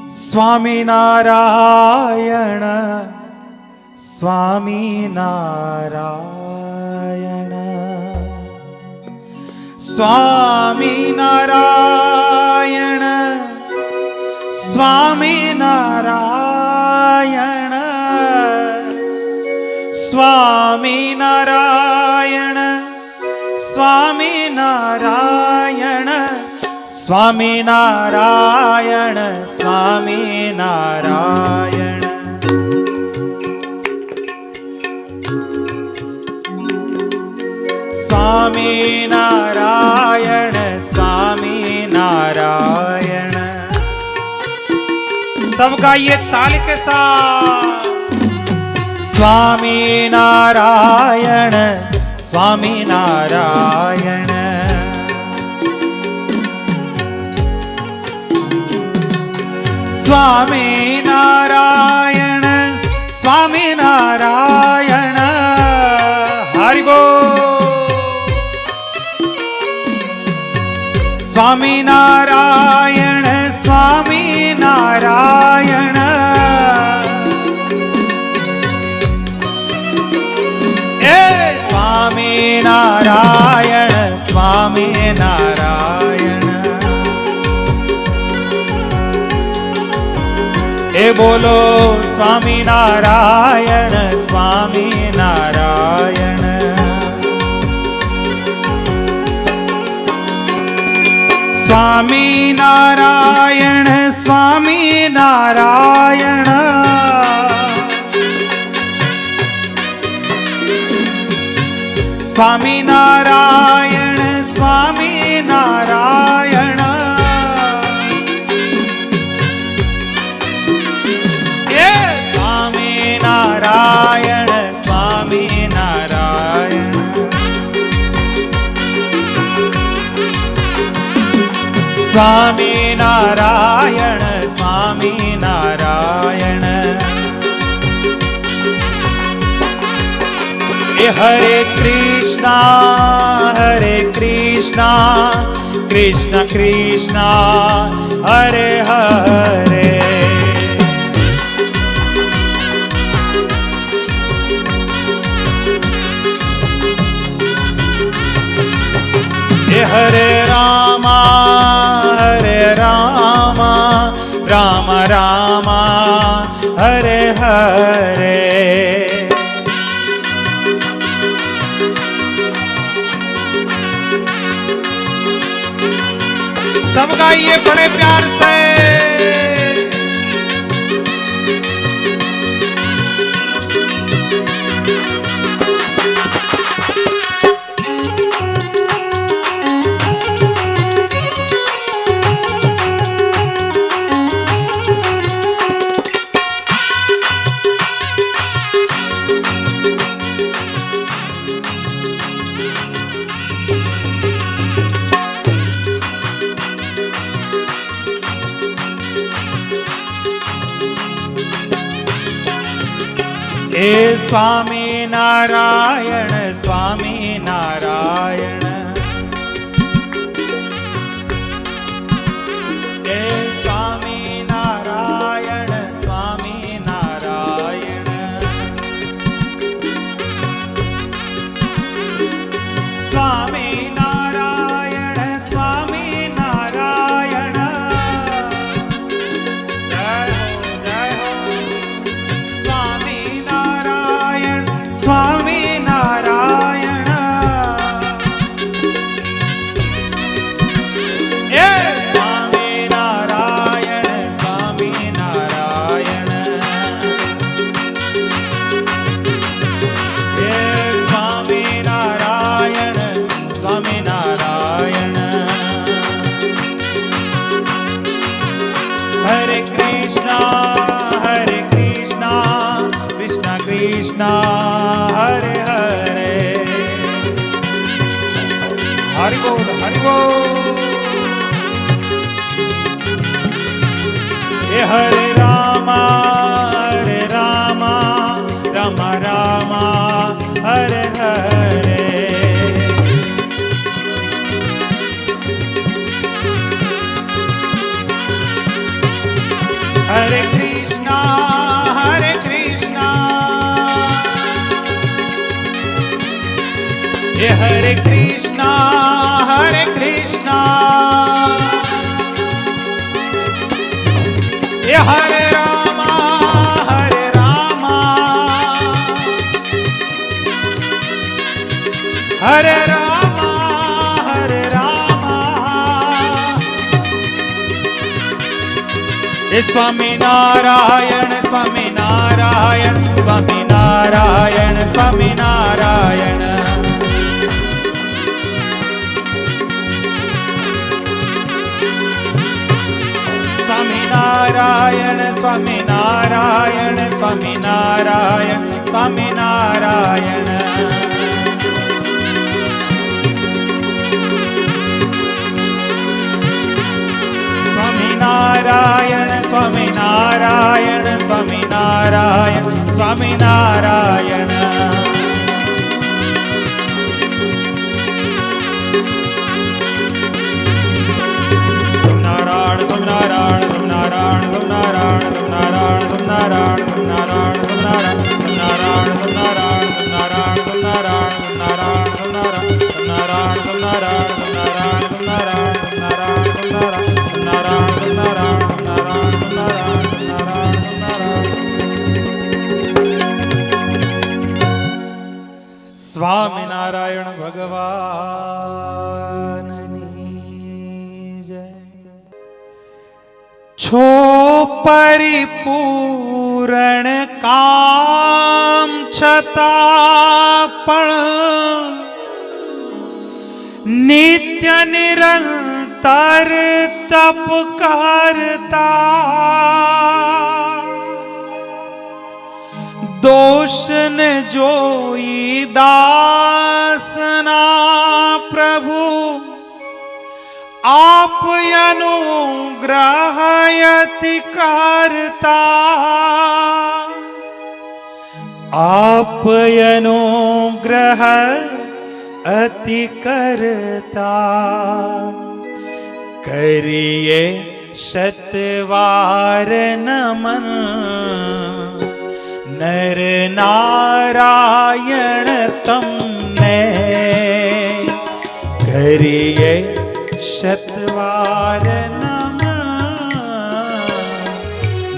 સ્વામિનારાયણ સ્વામિનારાયણ સ્વામિનારાયણ સ્વામિનારાયણ સ્વામિનારાયણ સ્વામિનારાયણ સ્વામિનારાયણ સ્વામિનારાયણ સ્વામિનારાયણ સ્વામિનારાયણ। सब गाइए ताल के साथ। स्वामिनारायण स्वामिनारायण स्वामिनारायण स्वामिनारायण हरि बोल। स्वामिनारायण स्वामिनारायण स्वामिनारायण स्वामिनारायण ए बोलो स्वामिनारायण स्वामिनारायण। स्वामिनारायण स्वामिनारायण स्वामिनारायण स्वामिनारायण स्वामिनारायण स्वामिनारायण स्वामिनारायण स्वामिनारायण। हरे कृष्णा कृष्ण कृष्ण हरे हरे हरे राम राम राम हरे हरे। सब गाइए बड़े प्यार से। हे स्वामिनारायण स्वामिनारायण हे स्वामिनारायण स्वामिनारायण स्वामिनारायण स्वामिनारायण जय हो जय हो। स्वामिनारायण स्वामिनारायण स्वामिनारायण स्वामिनारायण स्वामिनारायण स्वामिनारायण। हरे कृष्णा कृष्ण कृष्ण हरे हरे हरि बोल हरि बोल। हरे Ram Ram Ram Hare Hare Hare Krishna, Hare Krishna, yeah, Hare Krishna, Hare Krishna, yeah, Hare Rama, Hare Rama, Hare Rama, Hare Rama, Swami Narayan, Swami Narayan, Swami Narayan, Swami Narayan. Swami Narayan, Swami Narayan, Swami Narayan, Swami Narayan. Swami Narayan, Swami Narayan, Swami Narayan, Swami Narayan. Swaminarayan ભગવાનની જય. છો પરિપૂર્ણ કામ છતાં પણ નિત્ય નિરંતર તપ કરતા દોષ ને જોઈ દાસના પ્રભુ આપ અનુગ્રહયતિ કરતા, આપ અનુગ્રહ અતિ કરતા. કરીએ શતવાર નમન નર નારાયણ તમને. કરીએ શતવાર નમન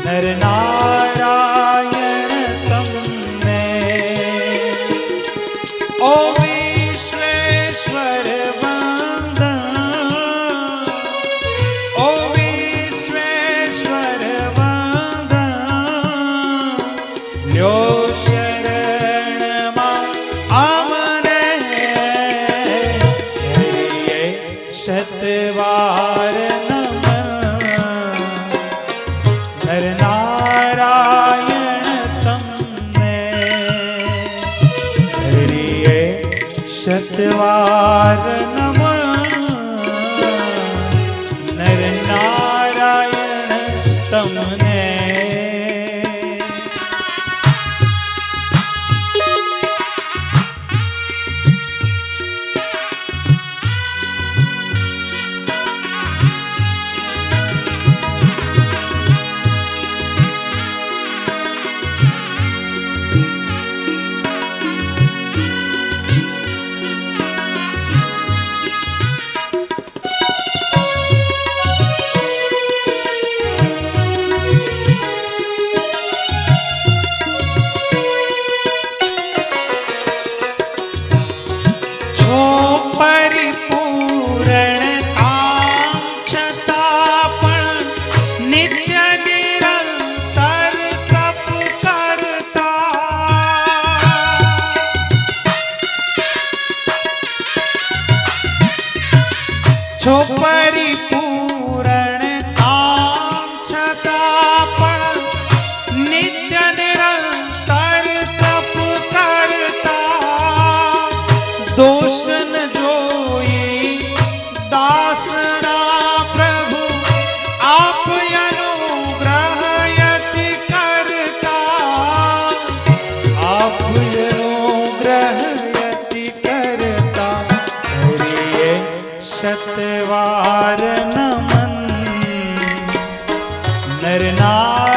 નર નારાયણ તમને. ઓ વિશ્વેશ્વર વંદન, ઓ વિશ્વેશ્વર વંદન. લ્યો શરણમાં અમને, કરીએ શતવાર નમન નર નારાયણ તમને. કરીએ શતવાર નમન નર નારાયણ તમને. પરિપૂર્ણ કામ છતાં પણ નિત્ય નિરંતર તપ કરતા. છો પરિપૂર્ણ કામ છતાં પણ નિત્ય નિરંતર તપ કરતા. દોષ જોઈ દાસના પ્રભુ આપ અનુગ્રહયતિ કરતા, આપ અનુગ્રહયતિ કરતા. કરીએ શતવાર નમન નર નારાયણ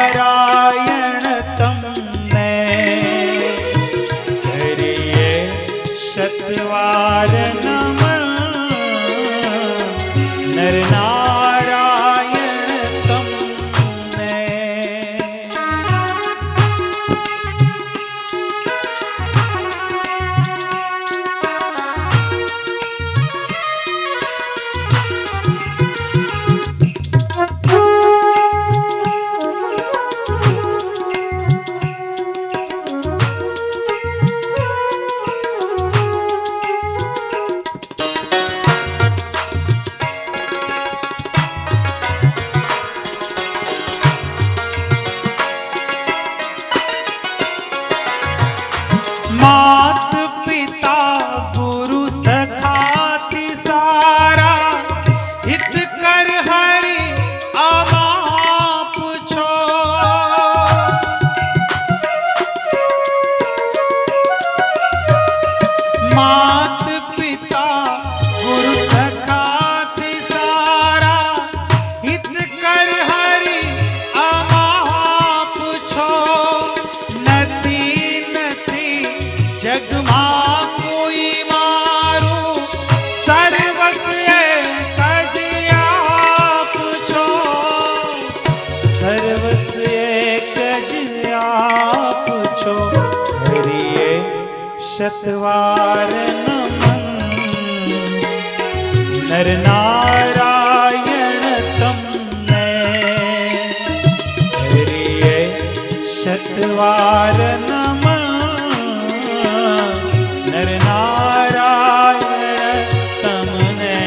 સર્વસ એક જ આપ છો, કરીએ શતવાર નમન. નર નારાયણ તમને કરીએ શતવાર નમન. નર નારાયણ તમને.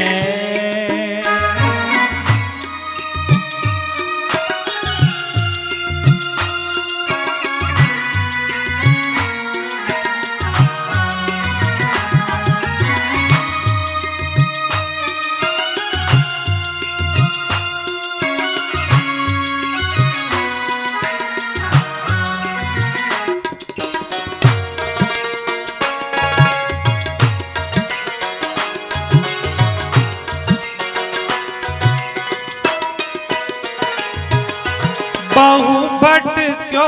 बहु भटक्यो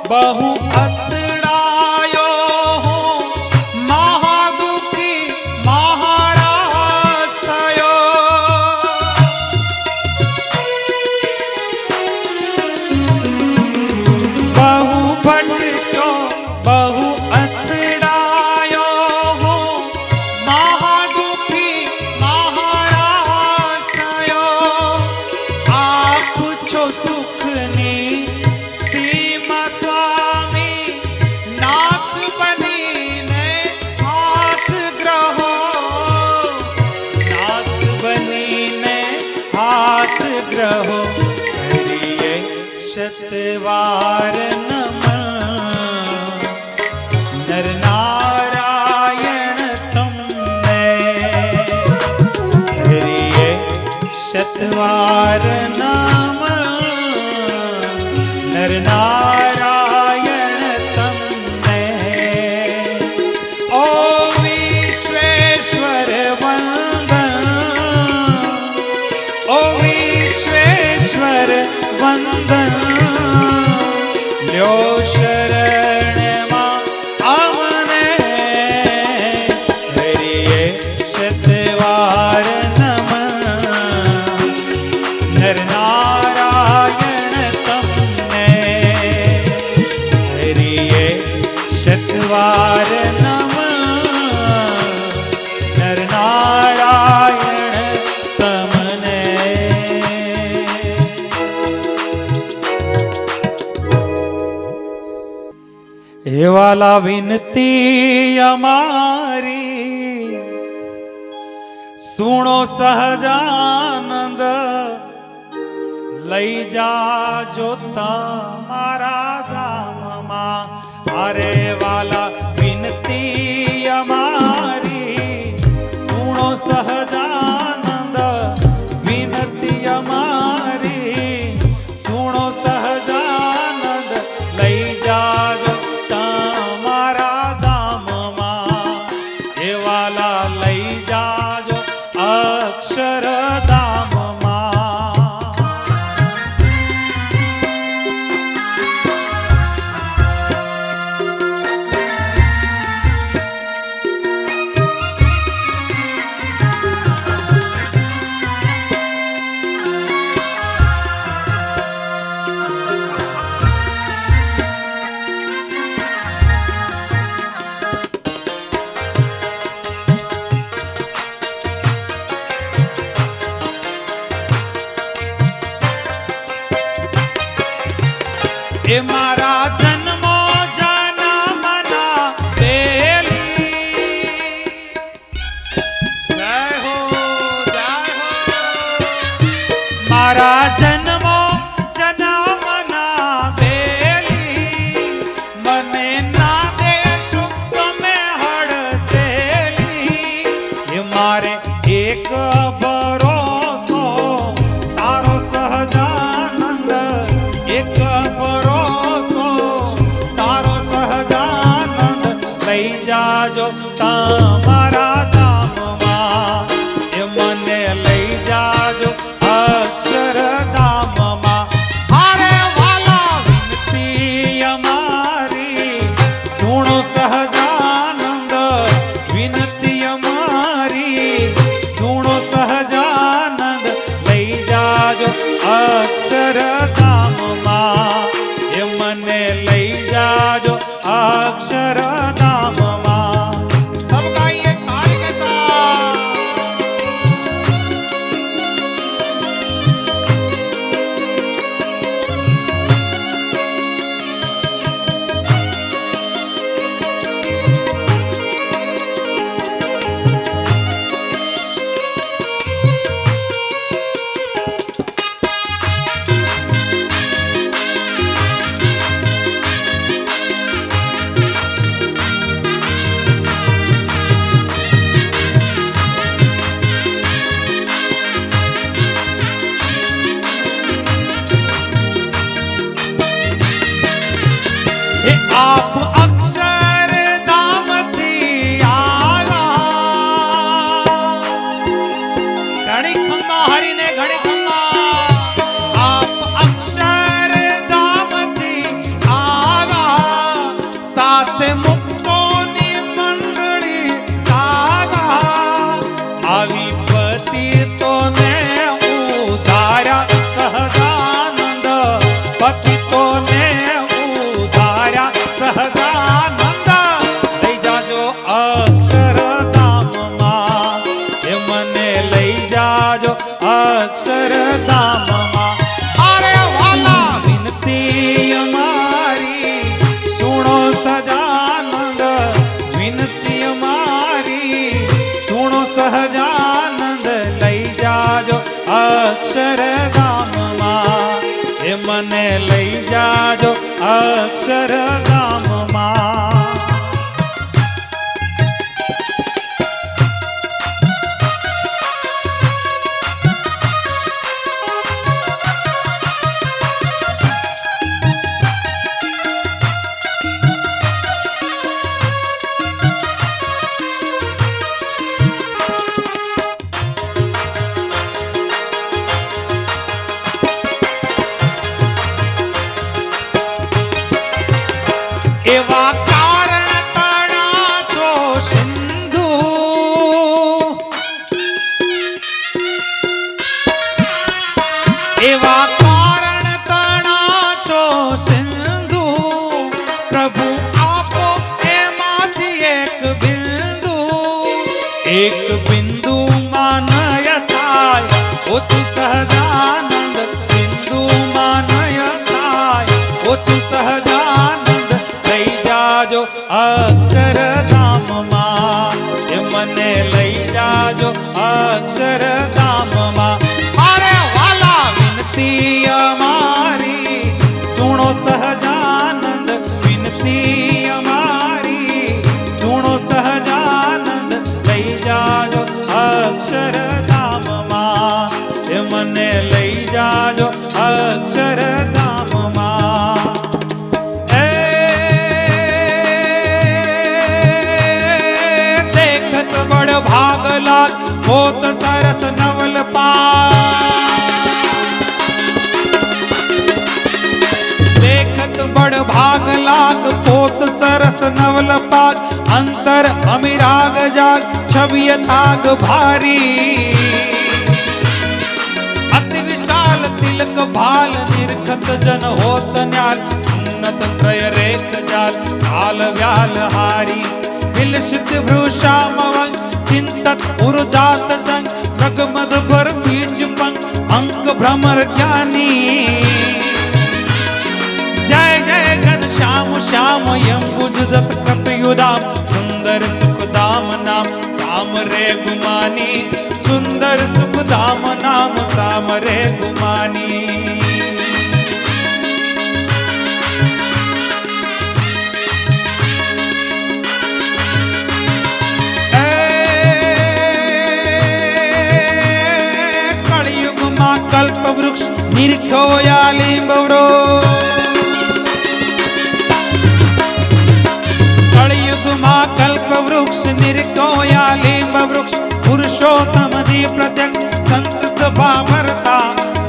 बहु अतड़ायो हूँ, महादुखी महाराज थयो. बहु भटक्यो बहु अतड़ायो हूँ, महादुखी महाराज थयो. आप छो सुखनी सीमा स्वामी, नाथ बनीने हाथ ग्रहो. नाथ बनीने हाथ ग्रहो, કરીએ શતવાર નમન. નર નારાયણ તમને કરીએ શતવાર નમન. નર નારાયણ તમને. ઓ વિશ્વેશ્વર વંદન, ઓ વિશ્વેશ્વર વંદન. લ્યો શરણમાં અમને કરીએ શતવાર નમન. નર નારાયણ તમને કરીએ શતવાર નમન. નર નારાયણ તમને. હે વાલા વિનતી અમારી, સુણો સહજાનંદ. લઈ જાજો તમારા ધામમાં. અરે વાલા વિનતી અમારી, સુણો સહજાનંદ. વિનતી અમારી, સુણો સહજાનંદ. લઈ જાજો તમારા ધામમાં. એ વાલા લઈ જાજો અક્ષરધામમાં. એ મારા જન્મો જન્મના બેલી. જય હો જય હો. મારા જન્મો જન્મના બેલી, મને ના દેશો તમે હડસેલી. એ મારે એક ભરોસો તારો સહજાનંદ. એક ભરોસો તારો સહજાનંદ. લઈ જાજો તમારા ધામમાં. એ મને લઈ જાજો અક્ષરધામમાં. અરે વાલા વિનતી અમારી, સુણો સહજાનંદ. વિનતી અમારી, સુણો સહજાનંદ. લઈ જાજો અક્ષરધામમાં. પતિતોને ઉધાર્યા સહજાનંદ લઈ જાજો અક્ષરધામમાં એ મને લઈ જાજો અક્ષરધામમાં અરે વાલા વિનતી અમારી સુણો સહજાનંદ વિનતી અમારી સુણો સહજાનંદ લઈ જાજો અક્ષરધામમાં એ મને લઈ જાજો અક્ષરધામમાં એવા કારણ તણા છો સિંધુ એવા કારણ તણા છો સિંધુ પ્રભુ આપો એમાંથી એક બિંદુ માનય થાય ઓછું સહજાનંદ બિંદુ માનય થાય ઓછું સહજાનંદ લઈ જાજો અક્ષરધામમાં એ મને લઈ જાજો અક્ષરધામમાં અરે વાલા વિનતી અમારી સુણો સહજાનંદ વિનતી અમારી સુણો સહજાનંદ લઈ જાજો અક્ષરધામમાં એ મને લઈ જાજો અક્ષરધામમાં ભાગલાલ પોત સરસ નવલ દેખત બડ ભાગલાગ પોત સરસ નવલ પાગ અંતર અમિરાગ જાગ છવિય થાગ ભારી અતિ વિશાલ તિલક ભાલ નિર્ખત જન હોત ન્યાલ ઉન્નત ત્રય રેખ જાલ કાલ વ્યાલ હારી વિલસિત ભૃષામવંગ चिंतत उर्जात संग प्रगमद भर बीज पंग अंक भ्रमर ज्ञानी जय जय घन श्याम श्याम यम्बुज दत्त कपयुदाम सुंदर सुखदाम नाम साम रे गुमानी सुंदर सुखदाम नाम साम रे गुमानी कल्प वृक्ष निरख्यो या लिंबवरो कलयुग मा कल्प वृक्ष निरख्यो या लिंब वृक्ष पुरुषोत्तम जी प्रत्यक्ष संत सभा भरता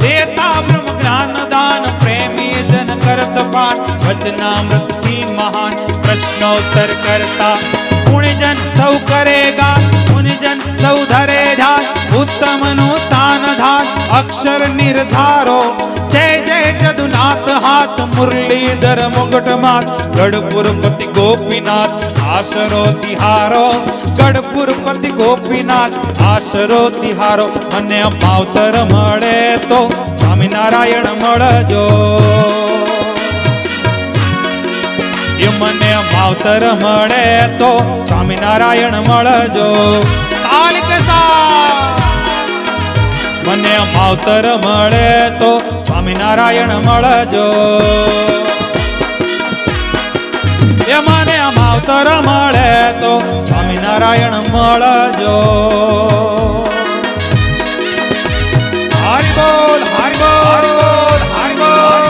देता ब्रह्म ज्ञान दान प्रेमी जन करत पाठ वचनामृत की महान प्रश्नोत्तर करता पुण्यजन सौ करेगा पुण्यजन सौ धरे ध्यान उत्तम नु स्थान धान अक्षर निर्धारो जय जय जदुनाथ हाथ मुरलीधर मुकुट मात गढ़पुरपति गोपीनाथ आशरो तिहारो गढ़पुरपति गोपीनाथ आशरो तिहारो मने मावतर मळे तो स्वामीनारायण मळजो ये मने मावतर मळे तो स्वामीनारायण मळजो तालिक सा मने मावतर मळे तो स्वामीनारायण मळजो ये मने मावतर मळे तो स्वामीनारायण मळजो हरि बोल हरि बोल हरि बोल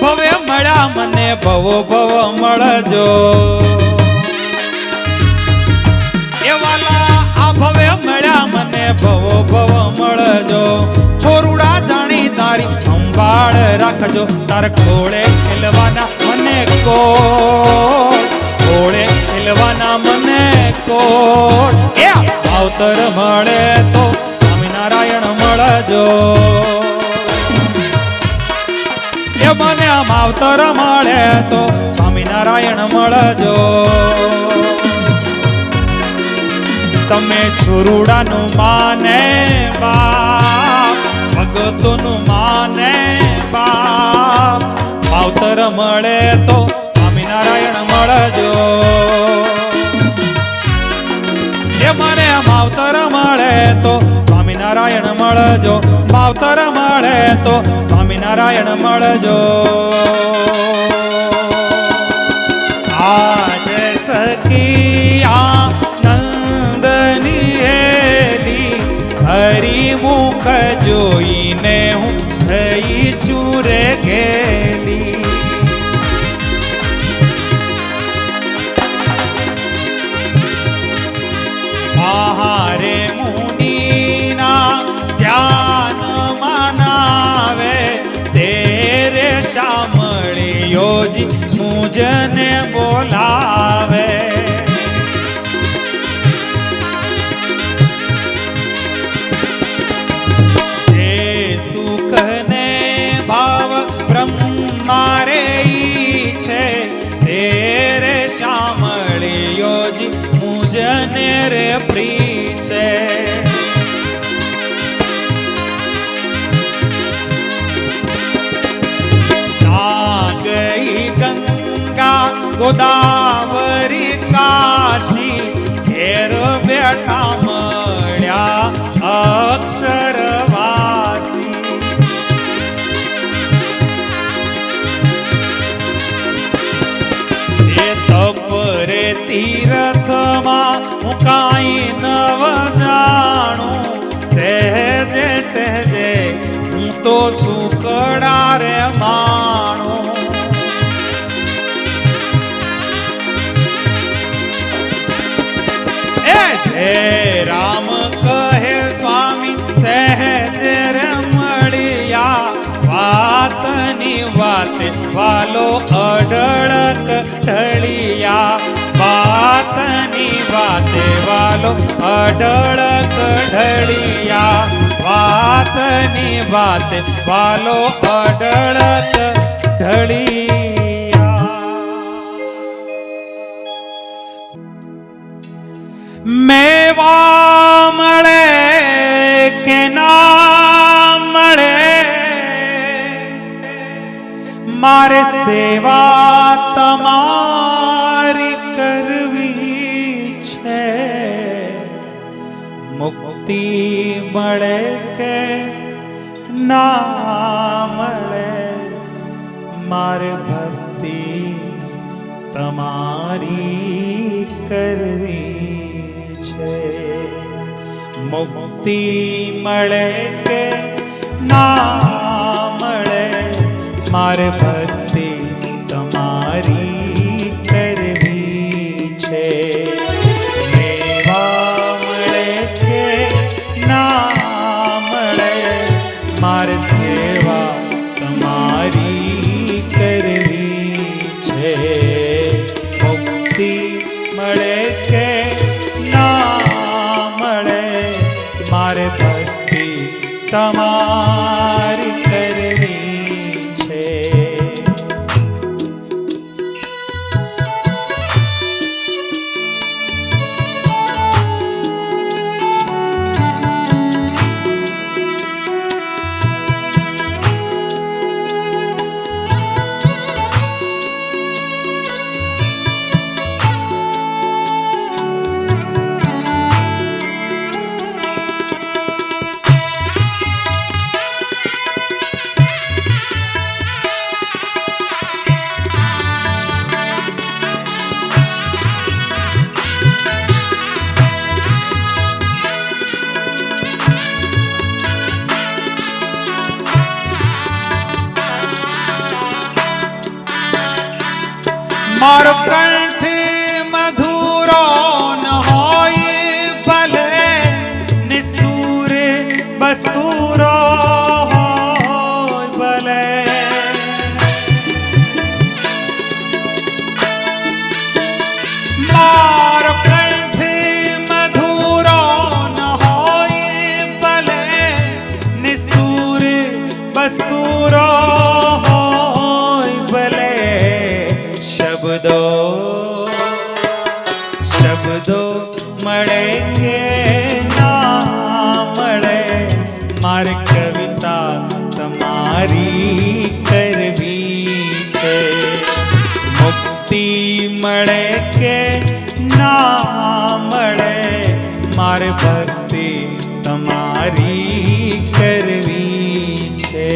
ભવે મળ્યા મને ભવો ભવ મળજો એ વાલા આ ભવે મળ્યા મને ભવો ભવ મળજો છોરુડા જાણી રાખજો તાર ખોળે ખેલવાના મને કોટ, ખોળે ખેલવાના મને કોટ. એ માવતર મળે તો સ્વામિનારાયણ મળજો, એ મને માવતર મળે તો સ્વામિનારાયણ મળજો. તમે છુરુડાનું માને બાપ, ભગતોનું માને બાપ, માવતર મળે તો સ્વામિનારાયણ મળજો. એ મને માવતર મળે તો સ્વામિનારાયણ મળજો, માવતર મળે તો સ્વામિનારાયણ મળજો. આજ સખિયા નંદની હેલી, હરિમુખ જોઈને હું થઈ છું રે ગેલી. આહારે મુનિના ધ્યાન મનાવે, તેરે શામળિયોજી મુજને બોલાવે. જે સુખને ભાવ બ્રહ્મારે ઈચ્છે, તેરે શામળિયોજી મુજને રે પ્રીછે. ના ગઈ ગંગા ગોદાવરી કાશી, ઘેર બેઠા મળ્યા અક્ષરવાસી. એ તપરે તીર્થમાં હું કાંઈ નવ જાણું, સહેજે સહેજે હું તો સુકડા રે માણું. એ જે રામ કહે સ્વામી સહેજે રે મળ્યા, વાતની વાતે વાલો અઢળક ઢળિયા. વાતની વાતે વાલો અઢળક ઢળિયા, વાતની વાતે વાલો અઢળક ઢળિયા. મેવા મળે કે ના મળે, મારે સેવા તમારી કરવી છે. મુક્તિ મળે કે ના મળે, મારે ભક્તિ તમારી કરવી છે. મુક્તિ મળે કે ના મળે, મારે ભક્તિ તમારી કરવી છે. મેવા મળે કે ના મળે, મારે સેવા તમારી કરવી છે. મુક્તિ મળે કે ના મળે, મારે ભક્તિ તમારી કરવી છે. મારો કંઠ મધુરો ન હોય ભલે, નિસુર બસુરો હોય ભલે. સુરો હોય ભલે શબ્દો શબ્દો મળે કે ના મળે મારી કવિતા તમારી કરવી છે મુક્તિ મળે કે ના મળે મારે ભક્તિ તમારી કરવી છે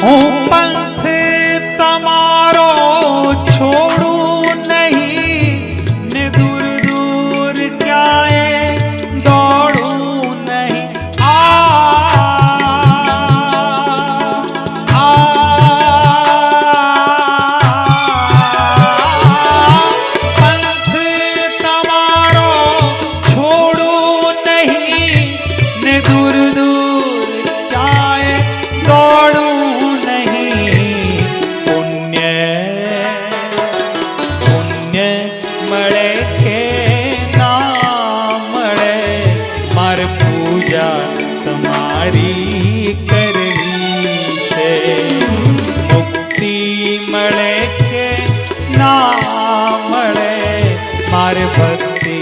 હું પંથ તમારો છોડું નહીં ને દૂર દૂર ક્યાંય દોડું નહીં પંથ તમારો છોડું નહીં ને દૂર દૂર ક્યાંય દોડું મળે કે ના મળે મારે પૂજા તમારી કરવી છે મુક્તિ મળે કે ના મળે મારે ભક્તિ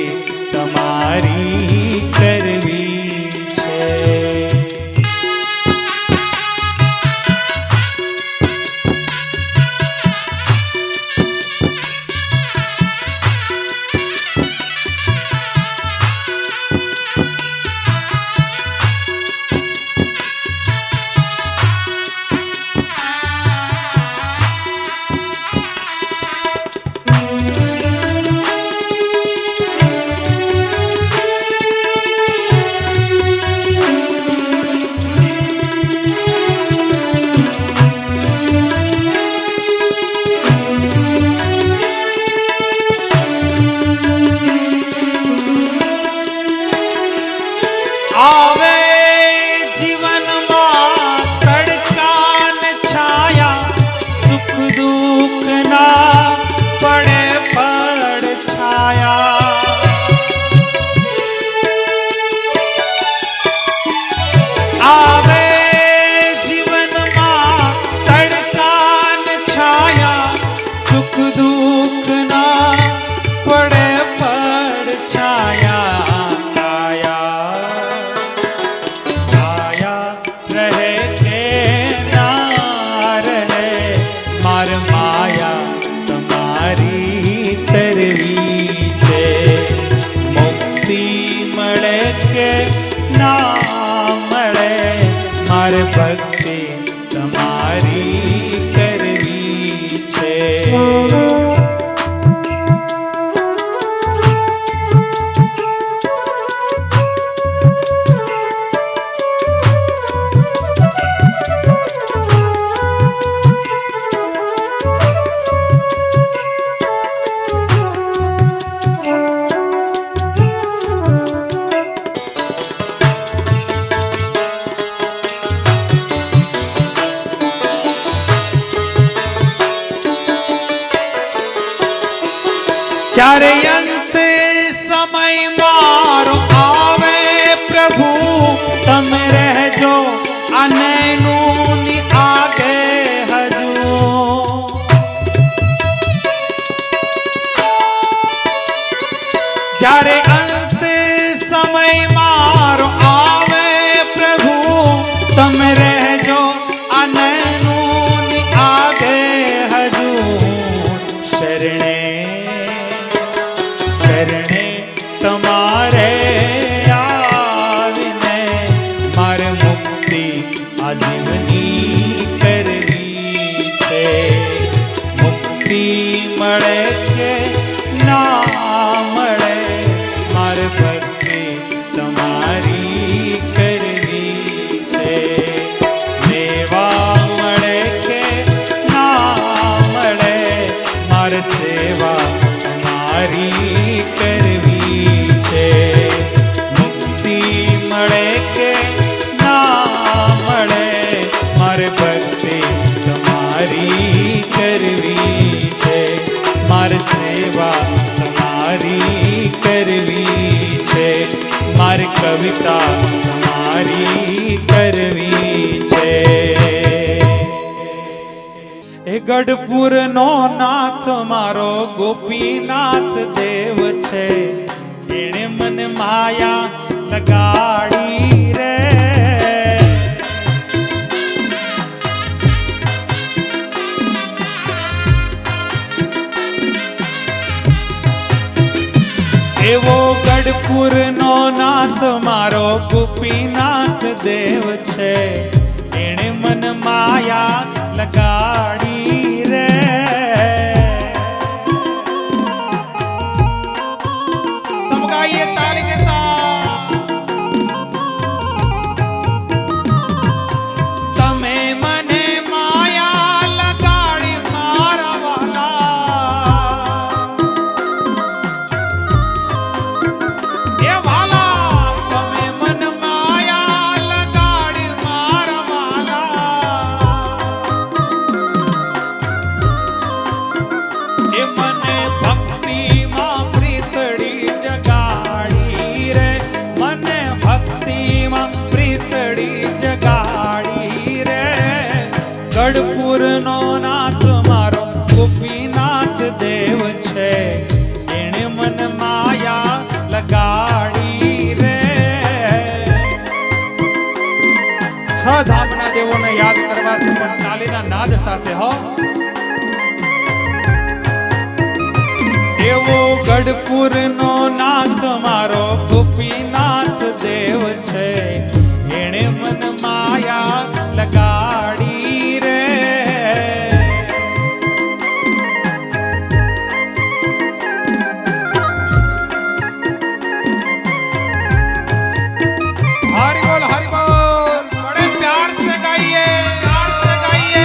તમારી કરવી છે આવે જીવનમાં તડકા ને છાયા સુખ દુઃખ ના પડે પડ છાયા આવે જીવનમાં તડકા ને છાયા સુખ દુઃખ ના પડે પડ છાયા રહે કે ના રહે માર માયા તમારી તરવી છે મુક્તિ મળે કે ના મળે મારે ભક્તિ તમારી કરવી છે જ્યારે અંત સમય મારો આવે પ્રભુ તમે રહેજો અનૈનું ની આગે હજુ જ્યારે અંત સમય મારો આવે પ્રભુ તમે રહેજો અનૈનું ની આગે હજુ શરણે ભક્તિ તમારી કરવી છે, મારે સેવા તમારી કરવી છે, મારી કવિતા તમારી કરવી છે. એ ગઢપુરનો નાથ મારો ગોપીનાથ દેવ છે, એણે મને માયા લગાડી રે. એવો ગઢપુરનો નાથ મારો ગોપીનાથ દેવ છે, એણે મન માયા લગાડી રે. સમગાઈએ તાલી કે સાથ. તમે મને માયા લગાડી મારા વાલા, એ વાલા તમે મન માયા લગાડી મારા વાલા. એ મને ભક્તિમાં પ્રીતડી જગાડી રે, મને ભક્તિમાં પ્રીતડી જગાડી રે. ગઢપુરનો નાથ મારો ગોપીનાથ દેવ છે, એણે મન માયા લગાડી રે. છ ધામના દેવોને યાદ કરવા છે, પણ તાલીના નાદ સાથે હો. એવો ગઢપુરનો નાથ મારો ગોપીનાથ દેવ છે, એણે મન માયા લગાડી રે. हरि बोल हरि बोल, बड़े प्यार से गाइए, प्यार से गाइए.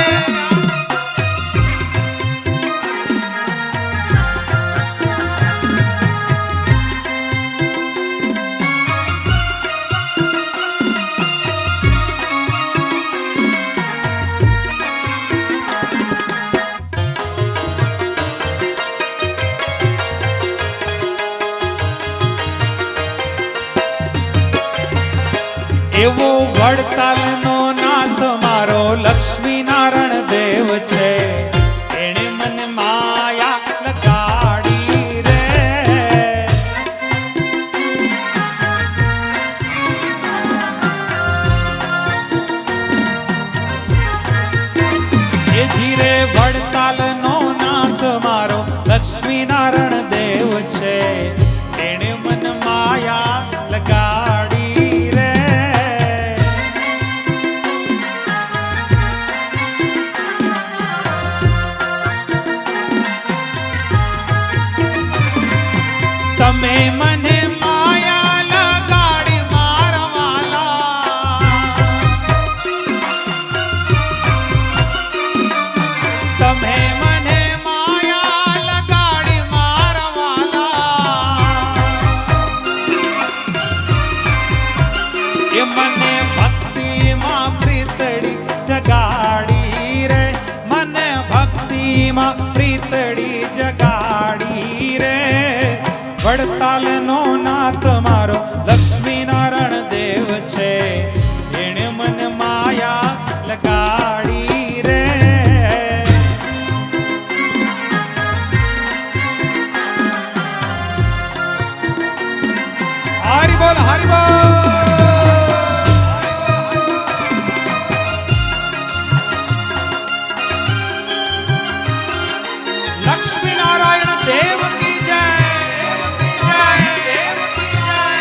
એવો વડતાલનો નાથ મારો લક્ષ્મી નારાયણ દેવ છે, એણે મને માયા લગાડી રે. એ જીરે વડતાલનો નાથ મારો લક્ષ્મી નારાયણ દેવ છે, એણે મન માયા લગાડી રે. તમે મને માયા લગાડી મારા વાલા, તમે મને માયા લગાડી મારા વાલા. એ મને ભક્તિમાં પ્રીતડી જગાડી રે, મને ભક્તિમાં પ્રીતડી જગાડી રે. વડતાલનો નાથ મારો લક્ષ્મી નારાયણ દેવ છે, એણે મન માયા લગાડી રે. હરિ બોલ હરિ બોલ. લક્ષ્મી નારાયણ દેવ કી જય, દેવ કી જય.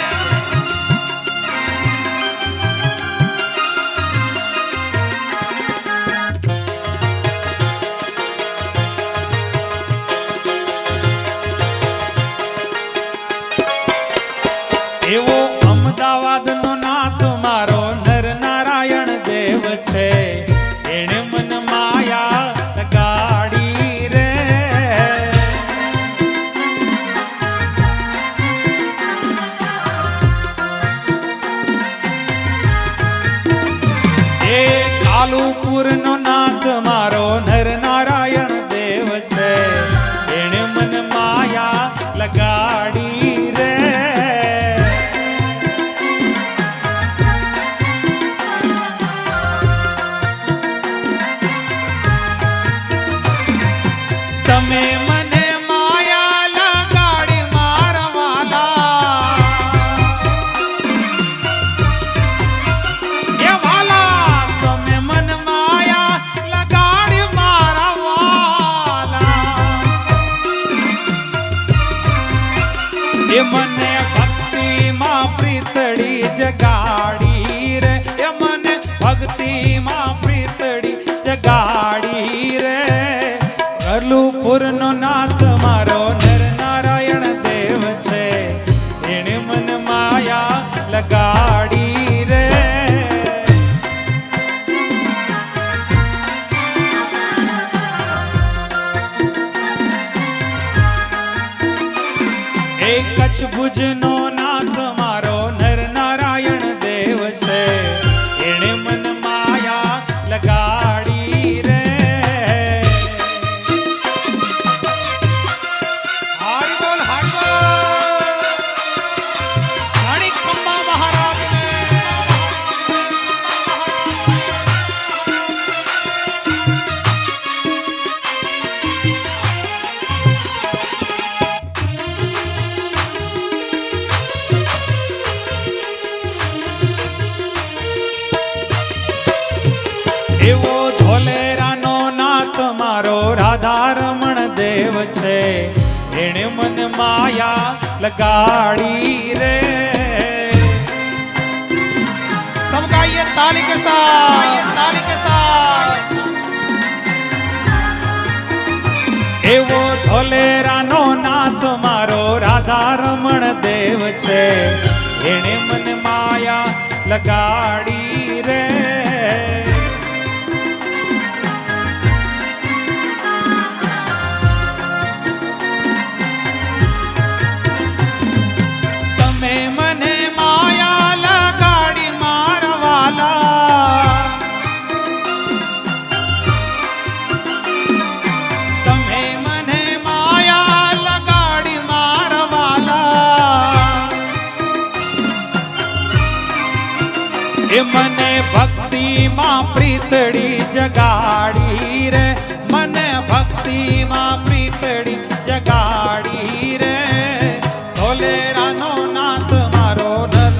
એ મને ભક્તિમાં પ્રીતડી જગાડી રે, એ મને ભક્તિમાં પ્રીતડી જગાડી રે. ગલુપુરનો નાથ મારો નર નારાયણ દેવ છે, એણે મન માયા લગાડી રે. એ કચ્છ ભુજનો નાથ મારો નર નારાયણ દેવ છે, એણે મન માયા લગાડી રે. હારી બોલ હારી બોલ ઘણી ખંભા મહારાજને. એવો ધોલેરાનો નાથ મારો રાધારમણ દેવ છે, એણે મન માયા લગાડી રે. સબ ગાઈએ તાલી કે સાથ, તાલી કે સાથ. એવો ધોલેરાનો નાથ મારો રાધારમણ દેવ છે, એણે મન માયા લગાડી રે. તમે મને માયા લગાડી મારવાલા, તમે મને માયા લગાડી મારવાલા. એ મને ભક્તિમાં પ્રીતડી જગાડી રે, મને ભક્તિમાં પ્રીતડી જગાડી રે. ધોલેરાનો નાથ મારો નર,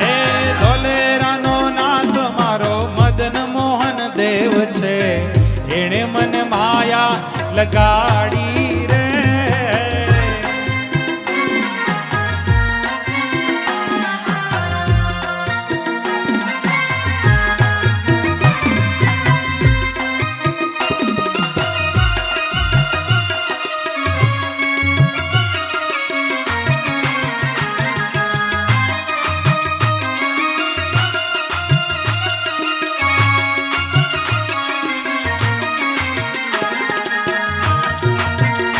એ ધોલેરાનો નાથ મારો મદન મોહન દેવ છે, એણે મને માયા લગાડી રે.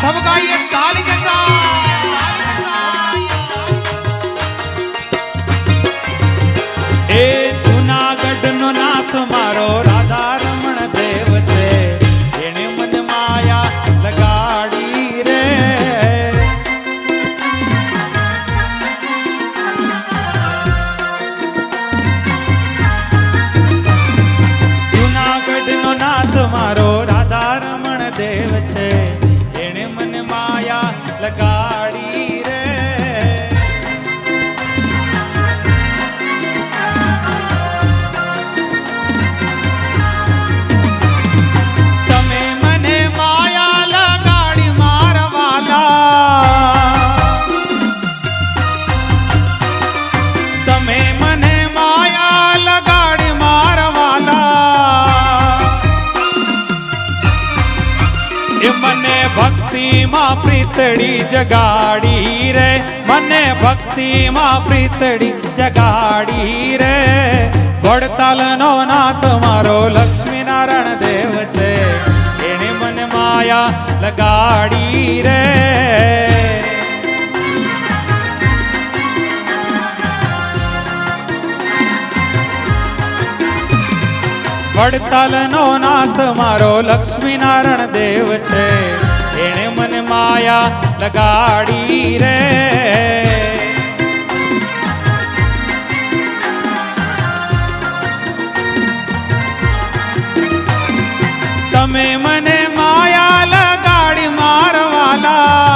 सब गाइए ताली के साथ. ए जूनागढ़ नो नाथ मारो राधारमण देव છે, એણે મન માયા લગાડી રે. જૂનાગઢ નો નાથ મારો રાધારમણ દેવ છે, એણે મન માયા લગાડી રે. તમે મને માયા લગાડી મારવાલા, તમે મને માયા લગાડી મારવાલા. એ મને ભક્તિમાં પ્રીતડી જગાડી રે, મને ભક્તિમાં પ્રીતડી જગાડી રે. વડતાલનો નાથ મારો લક્ષ્મી નારાયણ દેવ છે, એણે મને માયા લગાડી રે. વડતાલનો નાથ મારો લક્ષ્મી નારાયણ દેવ છે, એણે મને માયા લગાડી રે. તમે મને માયા લગાડી મારવાલા,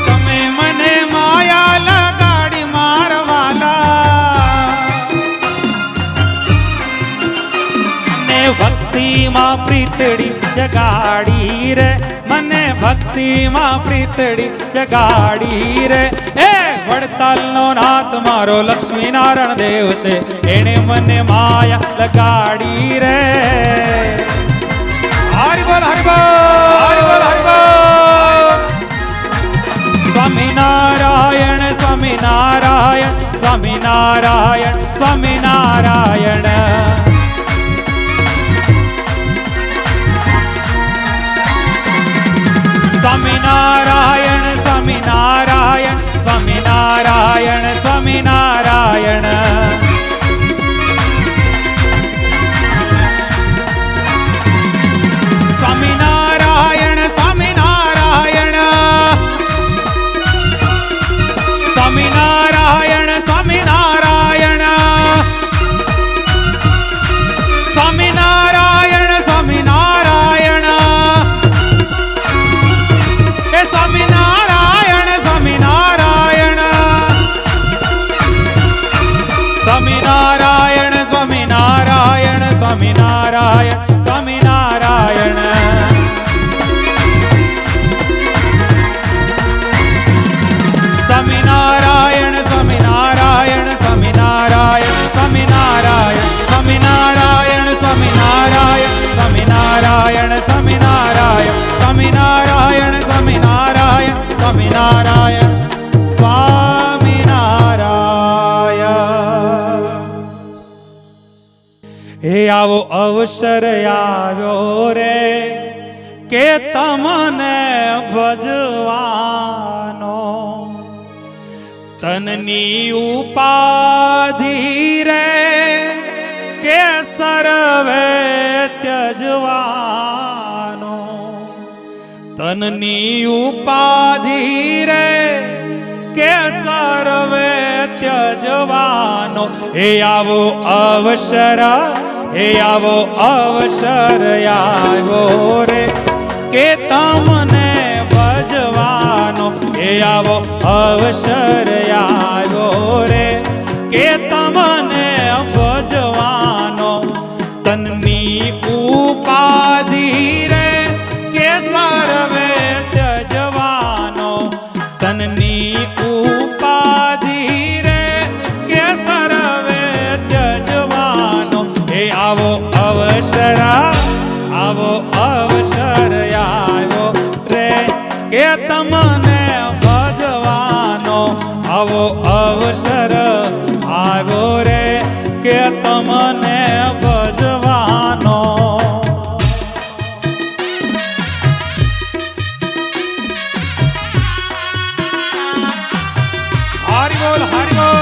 તમે મને માયા લગાડી મારવાલા. ને ભક્તિમાં પ્રીતડી જગાડી રે, તને ભક્તિમાં પ્રીતડી જગાડી રે. એ વડતાલનો નાથ મારો લક્ષ્મી નારાયણ દેવ છે, એણે મને માયા લગાડી રે. હરિ બોલ હરિ બોલ હરિ બોલ હરિ બોલ. સ્વામિનારાયણ સ્વામિનારાયણ સ્વામિનારાયણ સ્વામિનારાયણ. સ્વામિનારાયણ સ્વામિનારાયણ સ્વામિનારાયણ સ્વામિનારાયણ. સ્વામિનારાયણ સ્વામિનારાયણ સ્વામિનારાયણ સ્વામિનારાયણ સ્વામિનારાયણ સ્વામિનારાયણ. એ સ્વામિનારાયણ સ્વામિનારાયણ સ્વામિનારાયણ સ્વામિનારાયણ સ્વામિનારાયણ સ્વામિનારાયણ. સ્વામિનારાયણ સ્વામિનારાયણ સ્વામિનારાયણ સ્વામિનારાયણ સ્વામિનારાયણ સ્વામિનારાયણ સ્વામિનારાયણ સ્વામિનારાયણ સ્વામિનારાયણ સ્વામિનારાયણ સ્વામિનારાયણ સ્વામિનારાયણ. હે આવો અવસર આવ્યો રે કે તમને ભજવાનો, તનની ઉપાધિ રે કે સર્વે ત્યજવાનો. તનની ઉપાધિ રે કે સર્વે ત્યજવાનો. હે આવો અવસર, હે આવો અવસર આવ્યો રે કે તમને ભજવાનો. હે આવો અવસર આવ્યો રે કે તમને ભજવાનો. તનની ઉપાધિ રે કે સર્વે ત્યજવાનો. તનની ઉપાધિ રે કે સર્વે ત્યજવાનો. હે આવો અવસર, આવો અવસર આવ્યો રે કે તમને ભજવાનો. આવો અવસર આવ્યો રે કે તમને ભજવાનો. હરિ બોલ હરિ બોલ.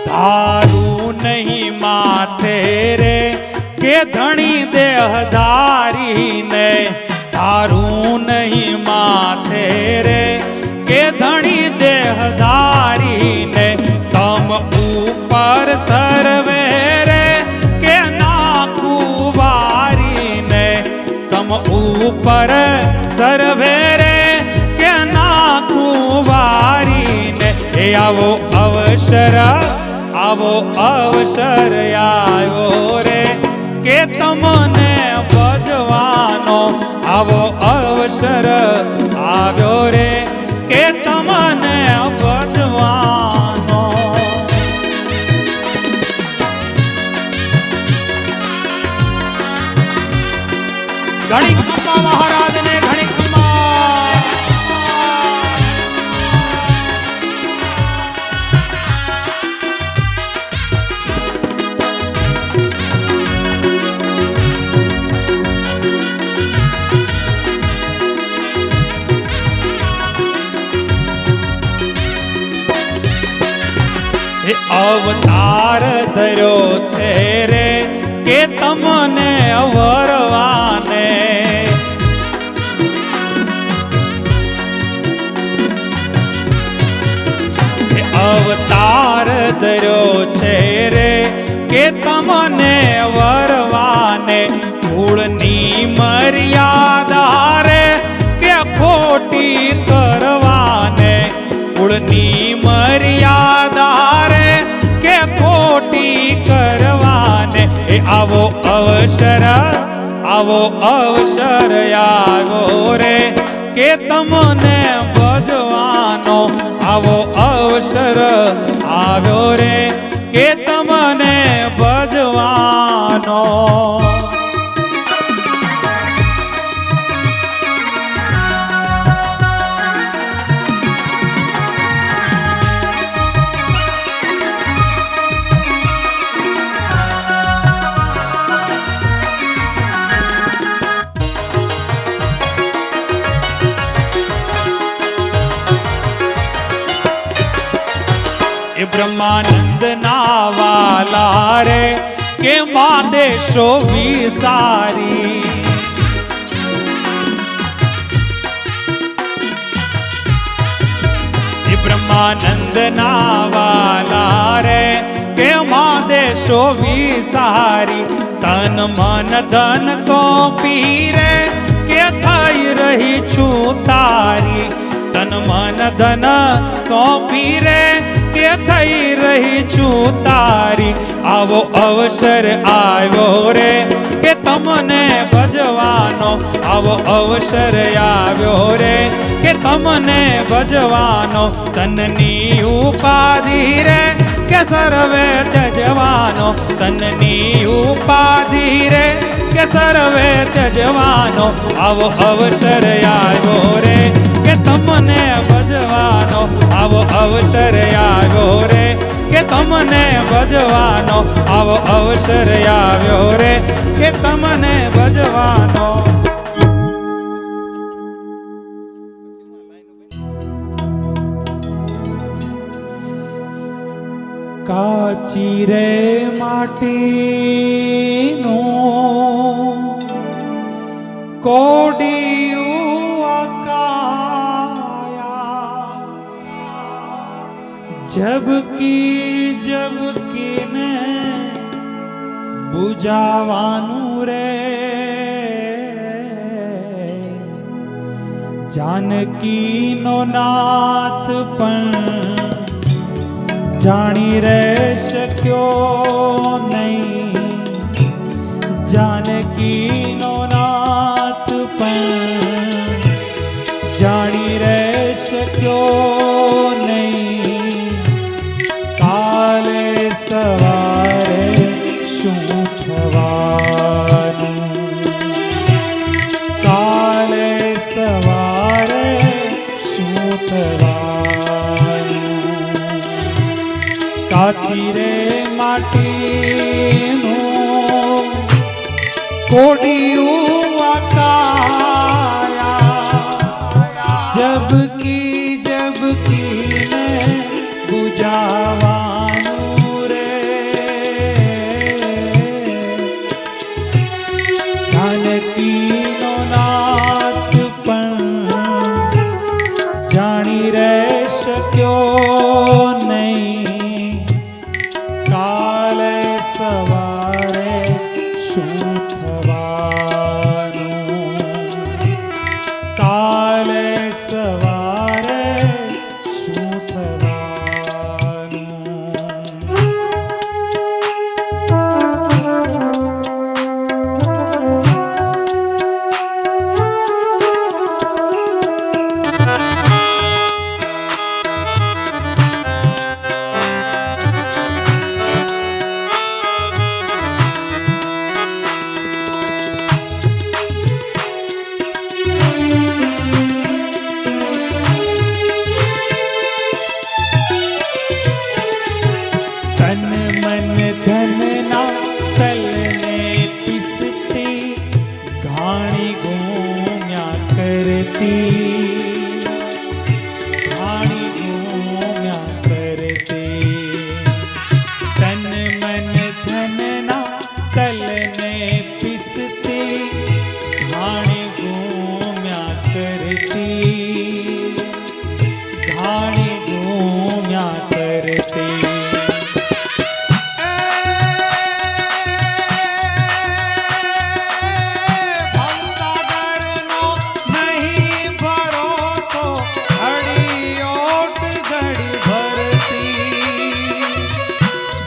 ધારું નહીં માથે રે કે ધણી દેહધારીને. ધારું નહીં માથે રે કે ધણી દેહધારીને. તમ ઉપર સર્વે રે કે નાખું વારીને. તમ ઉપર સર્વે રે કે નાખું વારીને. એ આવો અવસર, આવો અવસર આવ્યો રે કે તમને ભજવાનો. આવો અવસર આવ્યો રે કે તમને ભજવાનો. ઘણી ખંભા મહારાજને ઘણી ખંભા. અવતાર ધર્યો છે રે કે તમને વરવાને. અવતાર ધર્યો છે રે કે તમને વરવાને. ધૂળની आवो अवसर આવ્યો રે કે તમને ભજવાનો આવો અવસર આવ્યો રે કે તમને ભજવાનો ब्रह्मानंद नावाला रे के मादेशो विसारी ब्रह्मानंद नावाला रे के मादेशो विसारी तन मन धन सौंपी रे के थई रही छू तारी तन मन धन सौंपी रे के थई रही छू तारी आवो अवसर आव्यो रे के तमने भजवानो आवो अवसर आव्यो रे के तमने भजवानो तननी उपाधि रे के सर्वे त्यजवानो तननी उपाधि रे के सर्वे त्यजवानो आवो अवसर आव्यो रे के तमने भजवानो आवो अवसर आव्यो रे के तमने भजवानो आवो अवसर आव्यो रे के तमने भजवानो काची रे माटीनो कोडियू जबकि ने बुझावानू रे जानकी नो नाथ पण जानी रे शक्यो नहीं जानकी नो नाथ पण जानी रे शक्यो नहीं काले सवारे शूं थवानुं काले सवारे शूं थवानुं काची रे माटीनुं कोडियुं आकाया जबकि ने बुझावानू रे जानकी नो नाथ पण जानी रे शक्यो नहीं काले सवारे शूं थवानुं काले सवारे शूं तन मन धन ना तलने पिसती घाणी घूम्या करती घाणी घूम्या करती तन मन धन ना तलने पिसती घाणी घूम्या करती घाणी घूम्या करती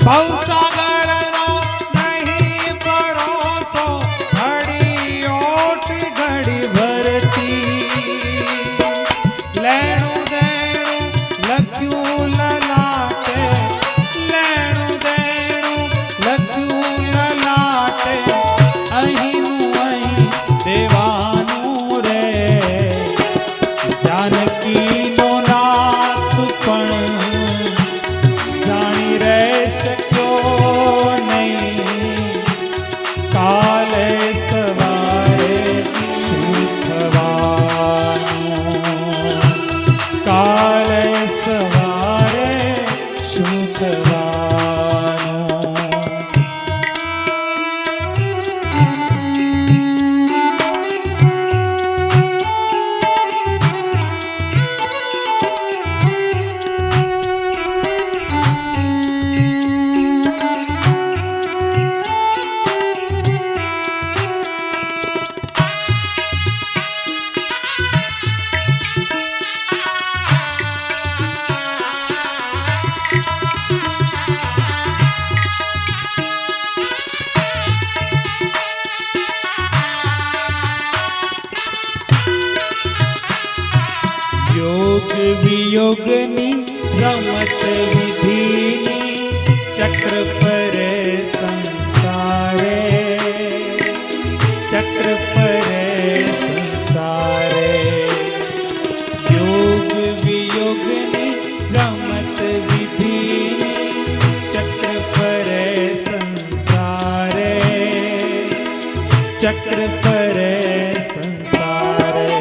भवसागर नो नहीं योग वियोगनी रमत विधिनी चक्र पर संसारे, चक्र पर संसारे। योग वियोगनी रमत विधिनी चक्र पर संसारे, चक्र पर संसारे।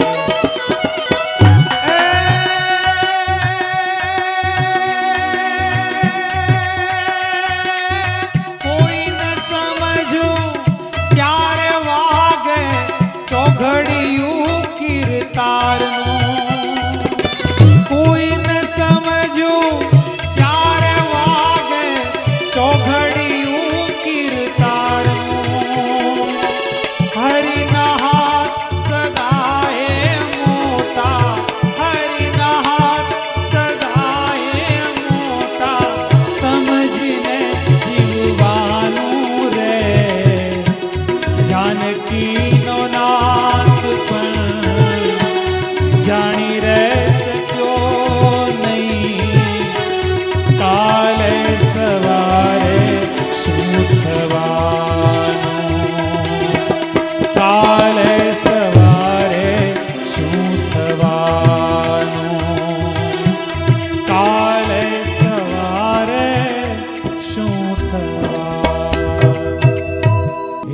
જાણી રહેશક્યો નહીં, કાલે સવારે શું થવાનું, કાલે સવારે શું થવાનું, કાલે સવારે શું થવાનું।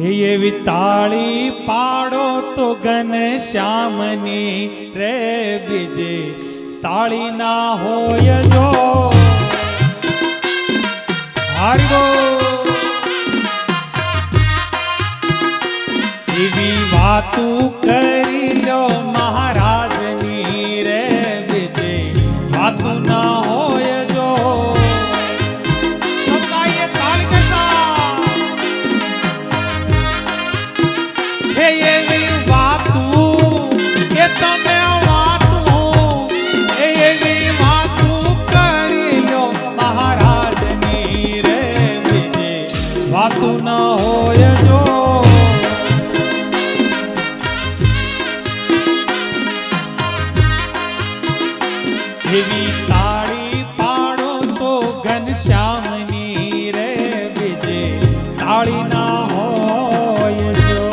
હે એવી તાળી પાડો તો ઘનશ્યામની રે, બીજે તાળી ના હોય જો। હરિ બોલ। એવી વાતું કરી લો મહારાજની રે, બીજે વાતું ના હોય જો। એવી વાતું કે તમે વાતું, એવી વાતું કરી લો મહારાજની રે, બીજે વાતું ન હોય જો। એવી તાળી પાડો તો ઘનશ્યામની રે, બીજે તાળી ના હોય જો।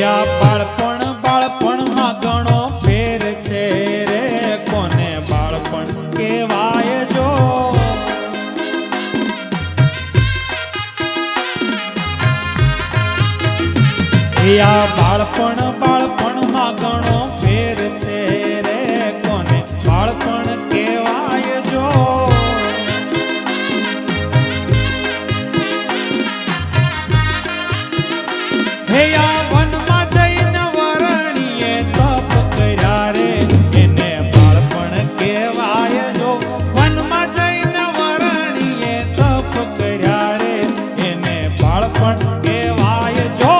આ બાળપણ બાળપણમાં ઘણો ફેર છે રે, કોને બાળપણ કહેવાય જો। આ બાળપણ બાળપણમાં ઘણો ફેર છે રે, કોને બાળપણ કહેવાય જો। હે આ વનમાં જઈને વરણીએ તપ કર્યા રે, એને બાળપણ કહેવાય જો। વનમાં જઈને વરણીએ તપ કર્યા રે, એને બાળપણ કહેવાય જો।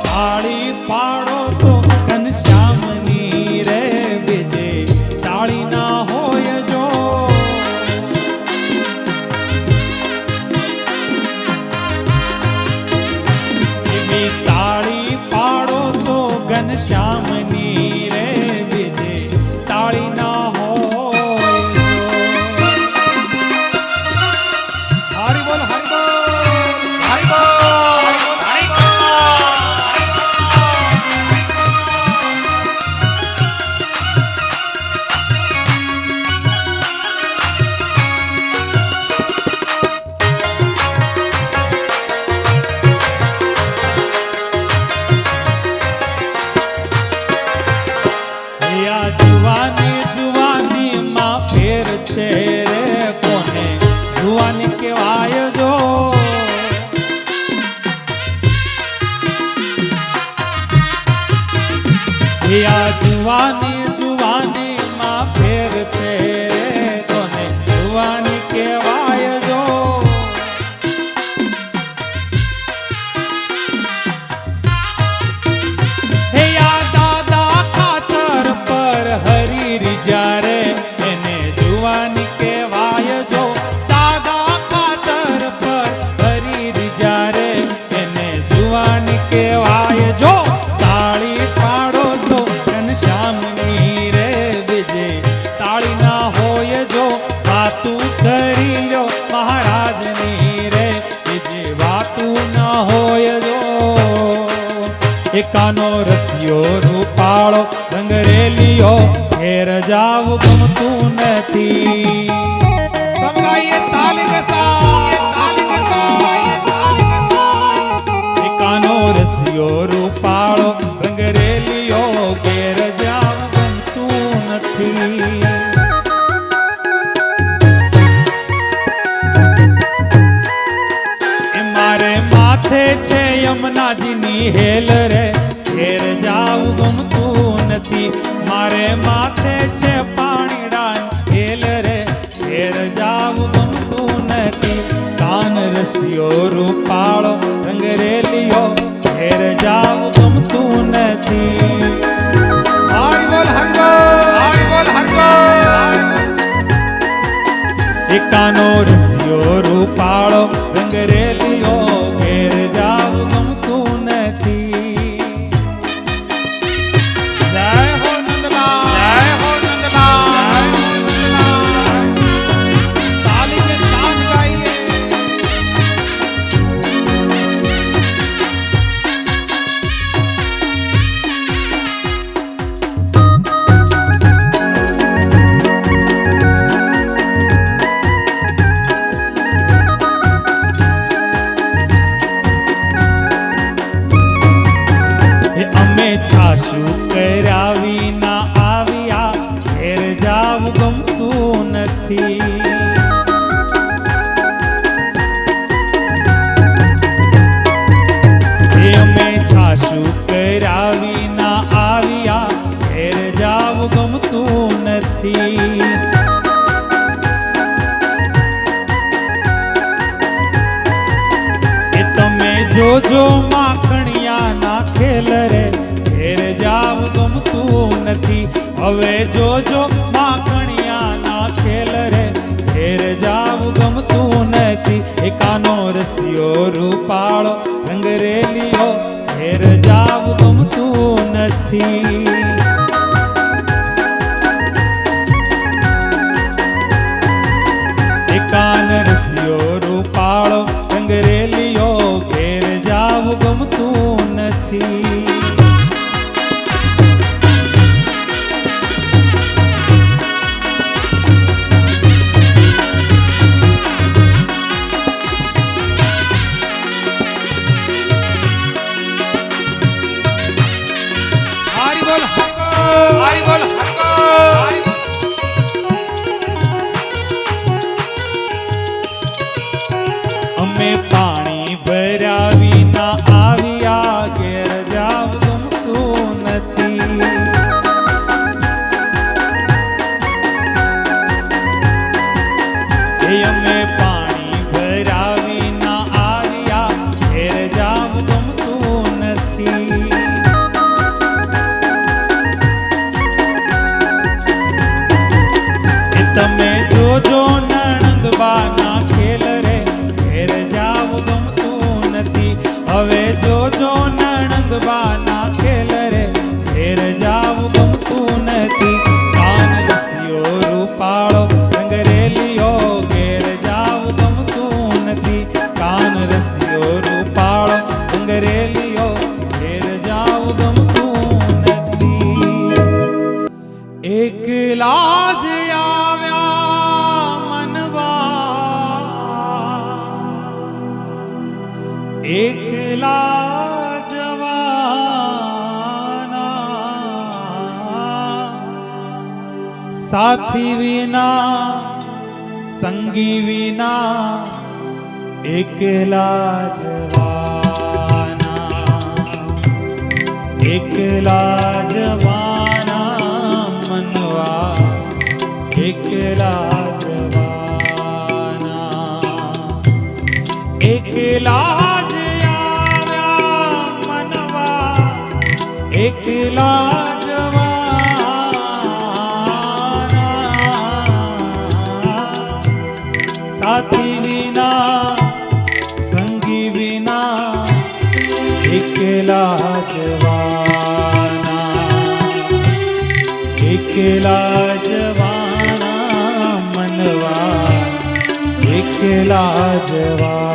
તાળી પાડો તો એકાનો રસિયો રૂપાળો રંગરેલિયો ઘેર જાવ ગમતું નથી. સમગાઈએ તાલી કે એકાનો રસિયો રૂપાળો રંગરેલિયો ઘેર જાવ ગમતું નથી. માથે છે યમુનાજીની હેલ રે ઘેર જાવું ગમતું નથી. મારે માથે છે પાણીડાની હેલ રે ઘેર જાવું ગમતું નથી. કાન રસિયો રૂપાળો રંગરેલિયો ઘેર જાવું ગમતું નથી. હરિ બોલ હરિ બોલ હરિ બોલ. એકાનો રસિયો રૂપાળો રંગરેલિયો ઘેર જાવું ગમતું નથી. જય હો નંદલાલ, જય હો નંદલાલ. તાલી કે સાથ ગાઈએ. છાશું કર્યા વિના આવ્યા ઘેર જાવું ગમતું નથી. અમે છાશું કર્યા વિના આવ્યા ઘેર જાવું ગમતું નથી. એ તમે જોજો માખણિયા ના ખેલ રે ઘેર જાવ ગમતું નથી. હવે જોજો માખણિયા ના ખેલ રે ઘેર જાવ ગમતું નથી. એકાનો રસિયો રૂપાળો રંગરેલિયો ઘેર જાવ ગમતું નથી. એકાન રસિયો રૂપાળો રંગરેલિયો ઘેર જાવ ગમતું નથી. અમે પાણી ભર્યા વિના આવ્યા ઘેર જાવ ગમતું નથી. અમે પાણી ભર્યા વિના આવ્યા ઘેર જાવ ગમતું નથી. તમે જોજો નણંદબાના ખેલ રે ઘેર જાવ ગમતું નથી. હવે જોજો નણંદબાના ખેલ રે ઘેર જાવ ગમતું નથી. કાન રસિયો રૂપાળો રંગરેલિયો ઘેર જાવ ગમતું નથી. કાન રસિયો રૂપાળો રંગરેલિયો ઘેર જાવ ગમતું નથી. એકલા જ એકલા જવાના સાથી વિના સંગી વિના એકલા જવાના. એકલા જવાના મનવા એકલા જવાના. એકલા એકલા જવાના સાથી વિના સંગી વિના એકલા જવાના. એકલા જવાના મનવા એકલા જવાના.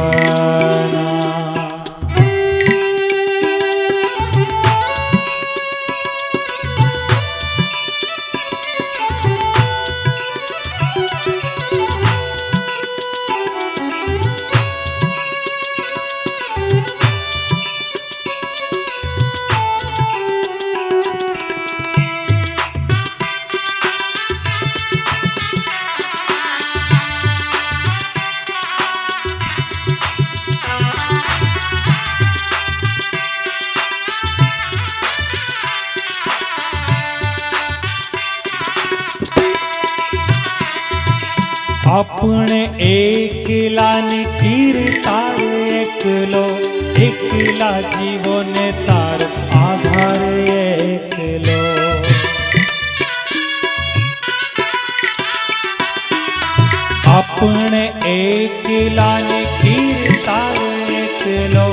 આપણે એકલાને કીર્તાર એકલો, એકલા જીવોને તારો આધાર એકલો. આપણે એકલાને કીર્તાર એકલો,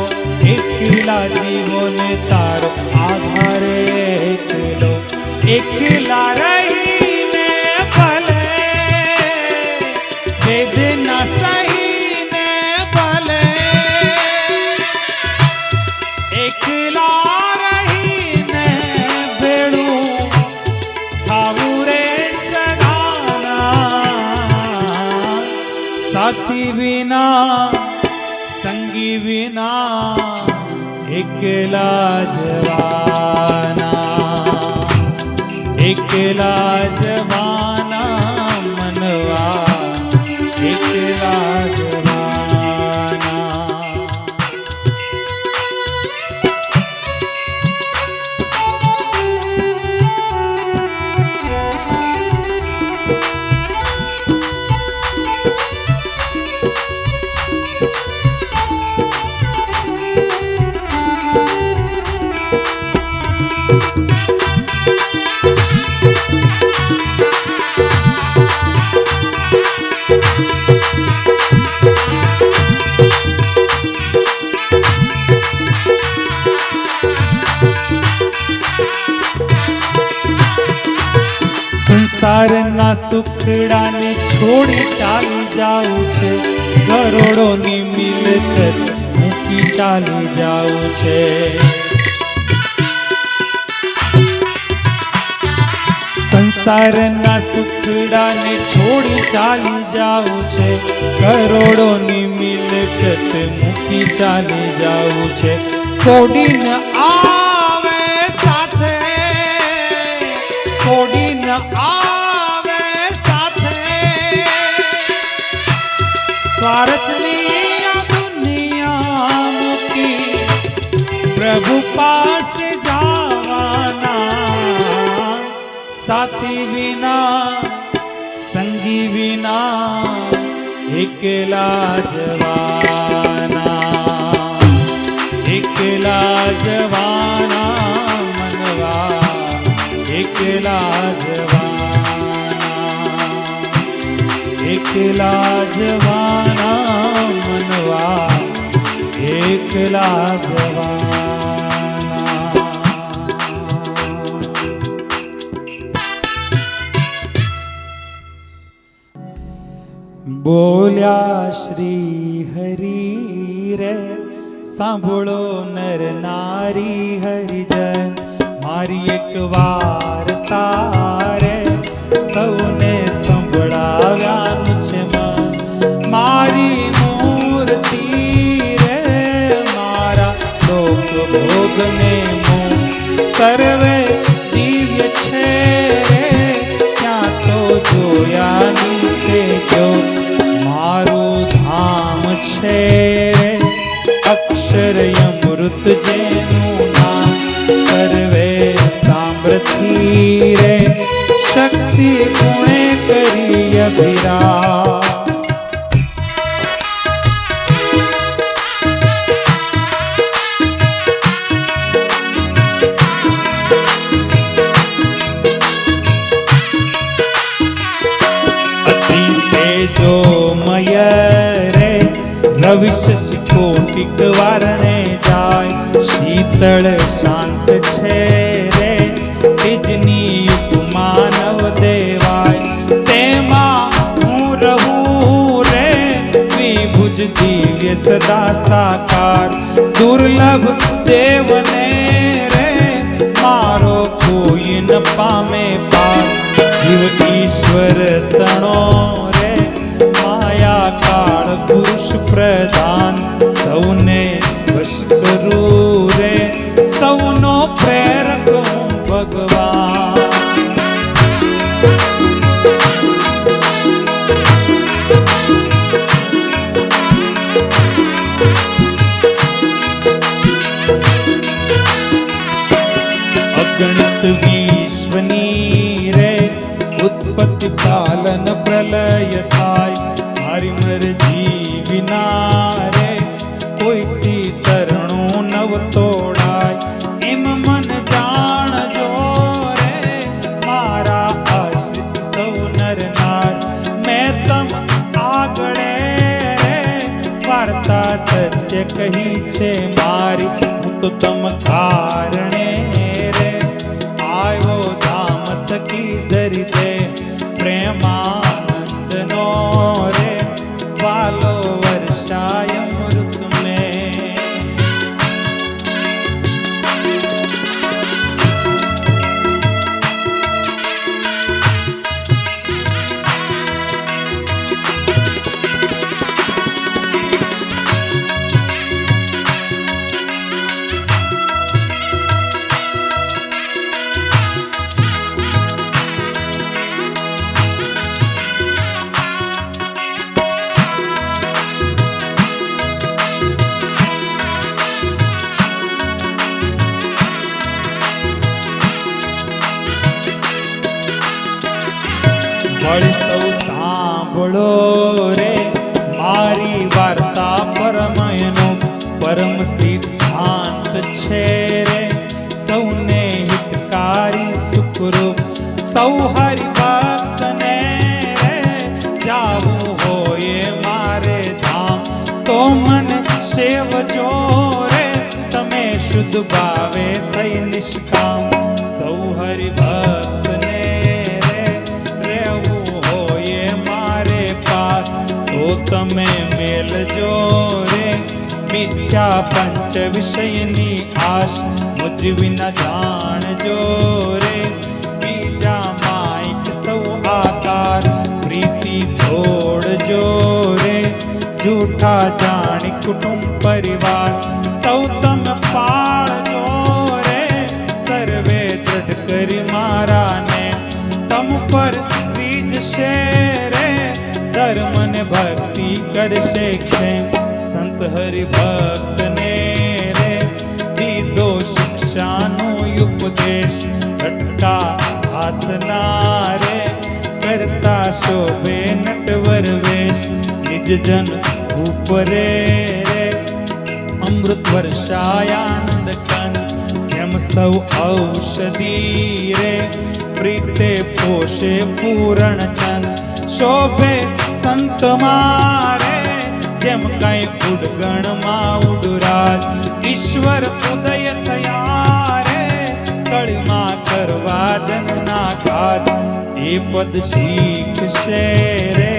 એકલા જીવોને તારો આધાર એકલો. એકલા રહીને ભલે વેદના સહીને ભલે, એકલા રહીને ભેળું થાવું રે સદાના. સાથી વિના સંગી વિના એકલા જવાના, એકલા જવાના મનવા, એકલા જવાના. સંસારના સુખડાને છોડી ચાલી જાવું છે, કરોડોની મિલકત મૂકી ચાલી જાવું છે. સંસારના સુખડાને છોડી ચાલી જાવું છે, કરોડોની મિલકત મૂકી ચાલી જાવું છે. છોડીને આવે સાથે, છોડીને આવે સાથે, સ્વાર્થની આ દુનિયા મૂકી પ્રભુ પાસે જવાના. સાથી વિના સંગી વિના એકલા જવાના, એકલા જવાના મનવા, એકલા જવાના, એકલા જવાના મનવા, એકલા જવાના. બોલ્યા શ્રી હરિ રે, સાંભળો નર નારી હરિજન, મારી એક વાર્તા રે સૌને સંભળાવ્યાનું છે મન. મારી મૂર્તિ રે મારા લોક ભોગને મું, સર્વે દિવ્ય છે રે ત્યાં તો જોયાનું છે જો. મારું ધામ છે રે અક્ષર અમૃત જેનું નામ, સર્વે સાંભળતી રે શક્તિ ગુણે કરી અભિરામ. જો મય રે રવિ શશી કોટિક વારણે જાય, શીતળ શાંત છે રે તેજની ઉપમા નવ દેવાય. તેમાં હું રહું રે વિભુજ દિવ્ય સદા સાકાર, દુર્લભ દેવને રે મારો કોઈ ન પામે પાર. જીવ ઈશ્વર તણો રે માયા કાળ પુરુષ પ્રધાન, સૌને વશ કરું રે સૌનો પ્રેરક હું ભગવાન. અગણિત વિશ્વની રે ઉત્પત્તિ પાલન પ્રલય થાય, વિના રે કોઈથી તરણું નવ તોડાય એમ મન જાણજો રે મારા આશ્રિત સૌ નર નાર મેં તમ આગળે રે વાર્તા સત્ય કહી છે મારી હું તો તમ કારણે રે આવ્યો ધામ થકી ધરી દે પ્રેમાનંદ નો રે વાલો વર્ષાય અમૃત મેં સૌ સાંભળો રે મારી વાર્તા પરમયનો પરમ સિદ્ધાંત છે રે સૌને હિતકારી સુખરૂપ સૌ હરિભક્તને રે જાવું હોય મારે ધામ તો મને સેવજો રે તમે શુદ્ધ ભાવે થઈ નિષ્કામ સૌ હરિભક્તને તો તમે મેલજો રે મિથ્યા પંચ વિષયની આશ મુજ વિના જાણજો રે બીજા માઇક સૌ આકાર પ્રીતિ છોડજો રે જૂઠા જાણી કુટુંબ પરિવાર સૌ તમે પાળજો રે સર્વે દ્રઢ કરી મારાને તમ પર ત્રીજશે ધર્મ ને ભક્તિ કરશે ક્ષેમ સંત હરિભક્તને રે દીધો શિક્ષાનો ઉપદેશ ઝટકા હાથના રે કરતા શોભે નટવર વેશ નિજ જન ઉપરે રે અમૃત વર્ષાયાનંદ કંદ જેમ સૌ ઔષધિ રે પ્રીતે પોષે પૂરણ ચંદ શોભે સંત મારે જેમ કઈ ઉડગણમાં ઉડરાજ ઈશ્વર ઉદય થયા રે કળમાં કરવા જનના કાજ એ પદ શીખશે રે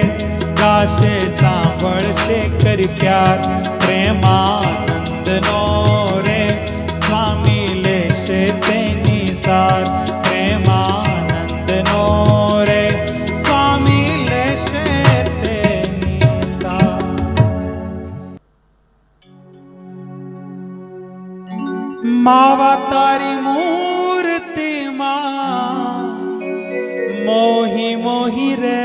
ગાશે સાંભળશે કરી પ્યાર પ્રેમાનંદ નો રે સ્વામી લેશે તેની સાર પ્રેમાનંદ નો રે સ્વામી લેશે માવા તારી મૂર્તિમાં મોહી મોહી રે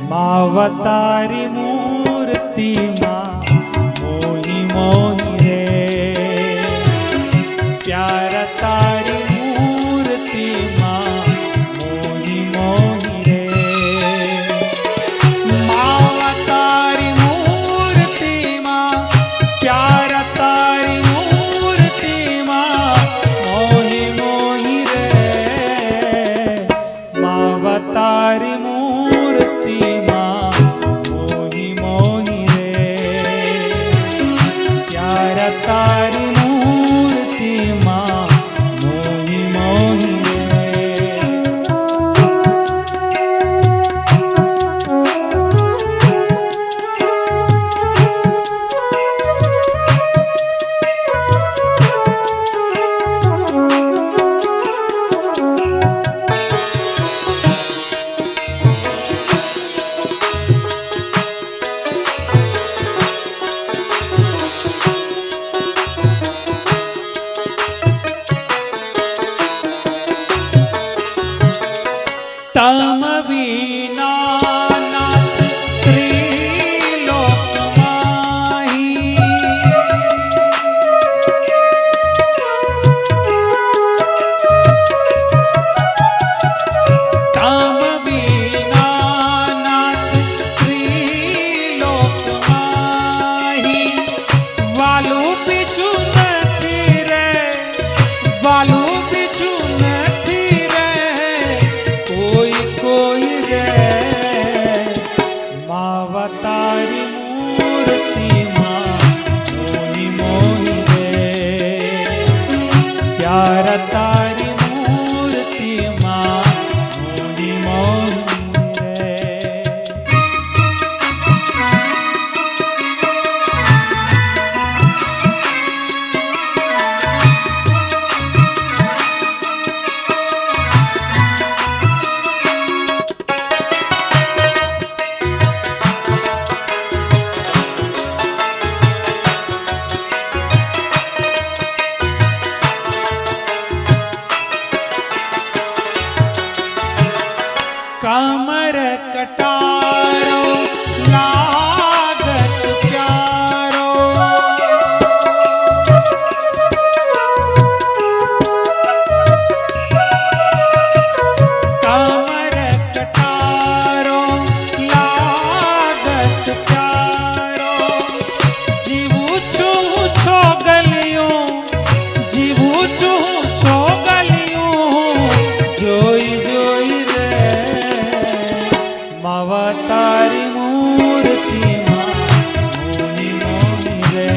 માવા તારી મૂર્તિમાં મોહી મોહી રે પ્યારા તારી મૂર્તિમાં મોહી મોહી રે માવા તારી મૂર્તિમાં પ્યારા તારી મૂર્તિમાં મોહી મોહી રે માવા તારી મૂર્તિમાં મોહી મોહી રે પ્યારા માવા તારી મૂર્તિમાં મોહી મોહી રે,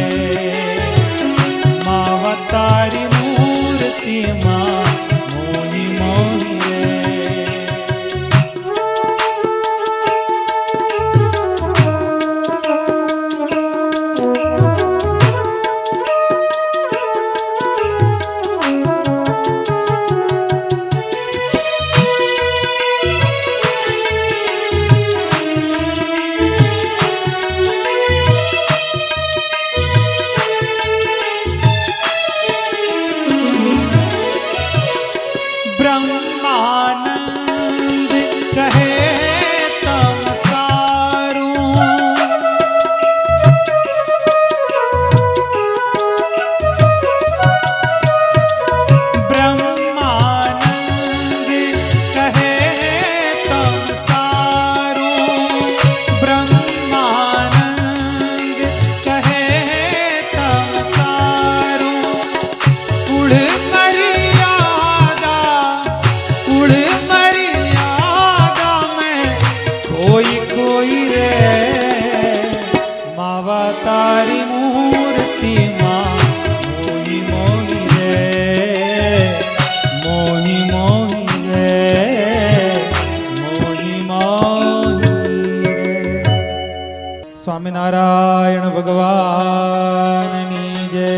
માવા તારી મૂર્તિમાં મોહી મોહી રે. બ્રહ્માનંદ કહે તમ સારું, બ્રહ્માનંદ કહે તમ સારું, બ્રહ્માનંદ કહે તમ સારું. કુળ તારી મૂર્તિમાં મોહી મોહી રે, મોહી મોહી રે, મોહી મોહી રે. સ્વામિનારાયણ ભગવાનની જય.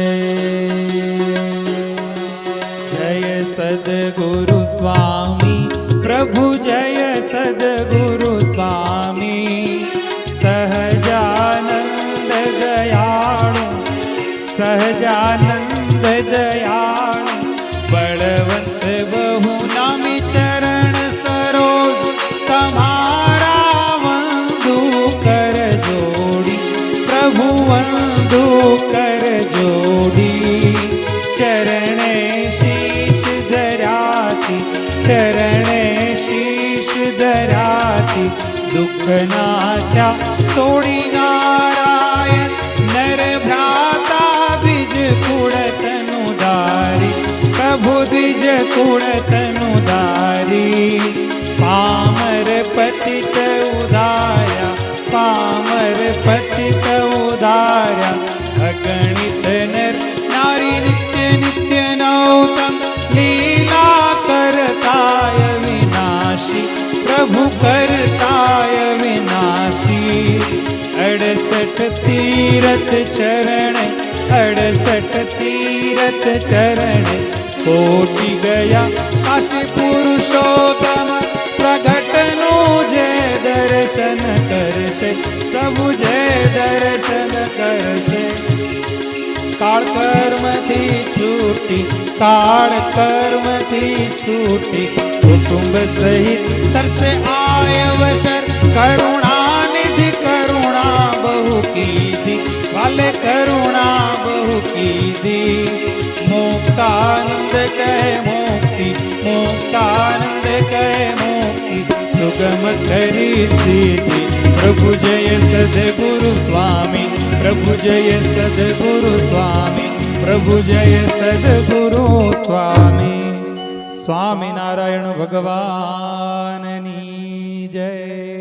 જય સદગુરુ સ્વામી પ્રભુ, જય સદગુરુ સ્વામી. સહજાનંદ દયાળુ, સહજાનંદ દયાળુ, બળવંત બહુ નામી ચરણ સરોજ તમારા વંદુ કર જોડી, પ્રભુ વંદુ કર જોડી. ચરણે શીશ ધરાતી, ચરણે શીશ ધરાતી, દુઃખ નાથ્યા તોડી નારાયણ. નર ભ્રાતા દ્વિજ કુળ તનુ ધારી, પ્રભુ દ્વિજ કુળ તનુ ધારી. પામર પતિત ઉધાર્યા, પામર પતિત ઉધાર્યા. અગણિત નર નારી નિત્ય નિત્ય નૌતમ, લીલા કરતાય વિનાશી, પ્રભુ કરતાય વિનાશી. 68 તીરથ ચરણ, 68 તીરથ ચરણ, કોટી ગયા કાશી પુરુષોત્તમ. પ્રગટનું જે દર્શન કરશે, પ્રભુ જે દર્શન કરશે. કાળ કર્મથી છૂટી, કાળ કર્મથી છૂટી, કુટુંબ સહિત તરસે આયવસર. કરુણા નિધિ કરુણા બહુ કીધી, વાલે કરુણા બહુ કીધી. મુક્તાનંદ કહે મુક્તિ, મુક્તાનંદ કહે મુક્તિ, સુગમ કરી સીધી. પ્રભુ જય સદગુરુ સ્વામી, પ્રભુ જય સદગુરુ સ્વામી, પ્રભુ જય સદગુરુ સ્વામી. સ્વામિનારાયણ ભગવાનની જય.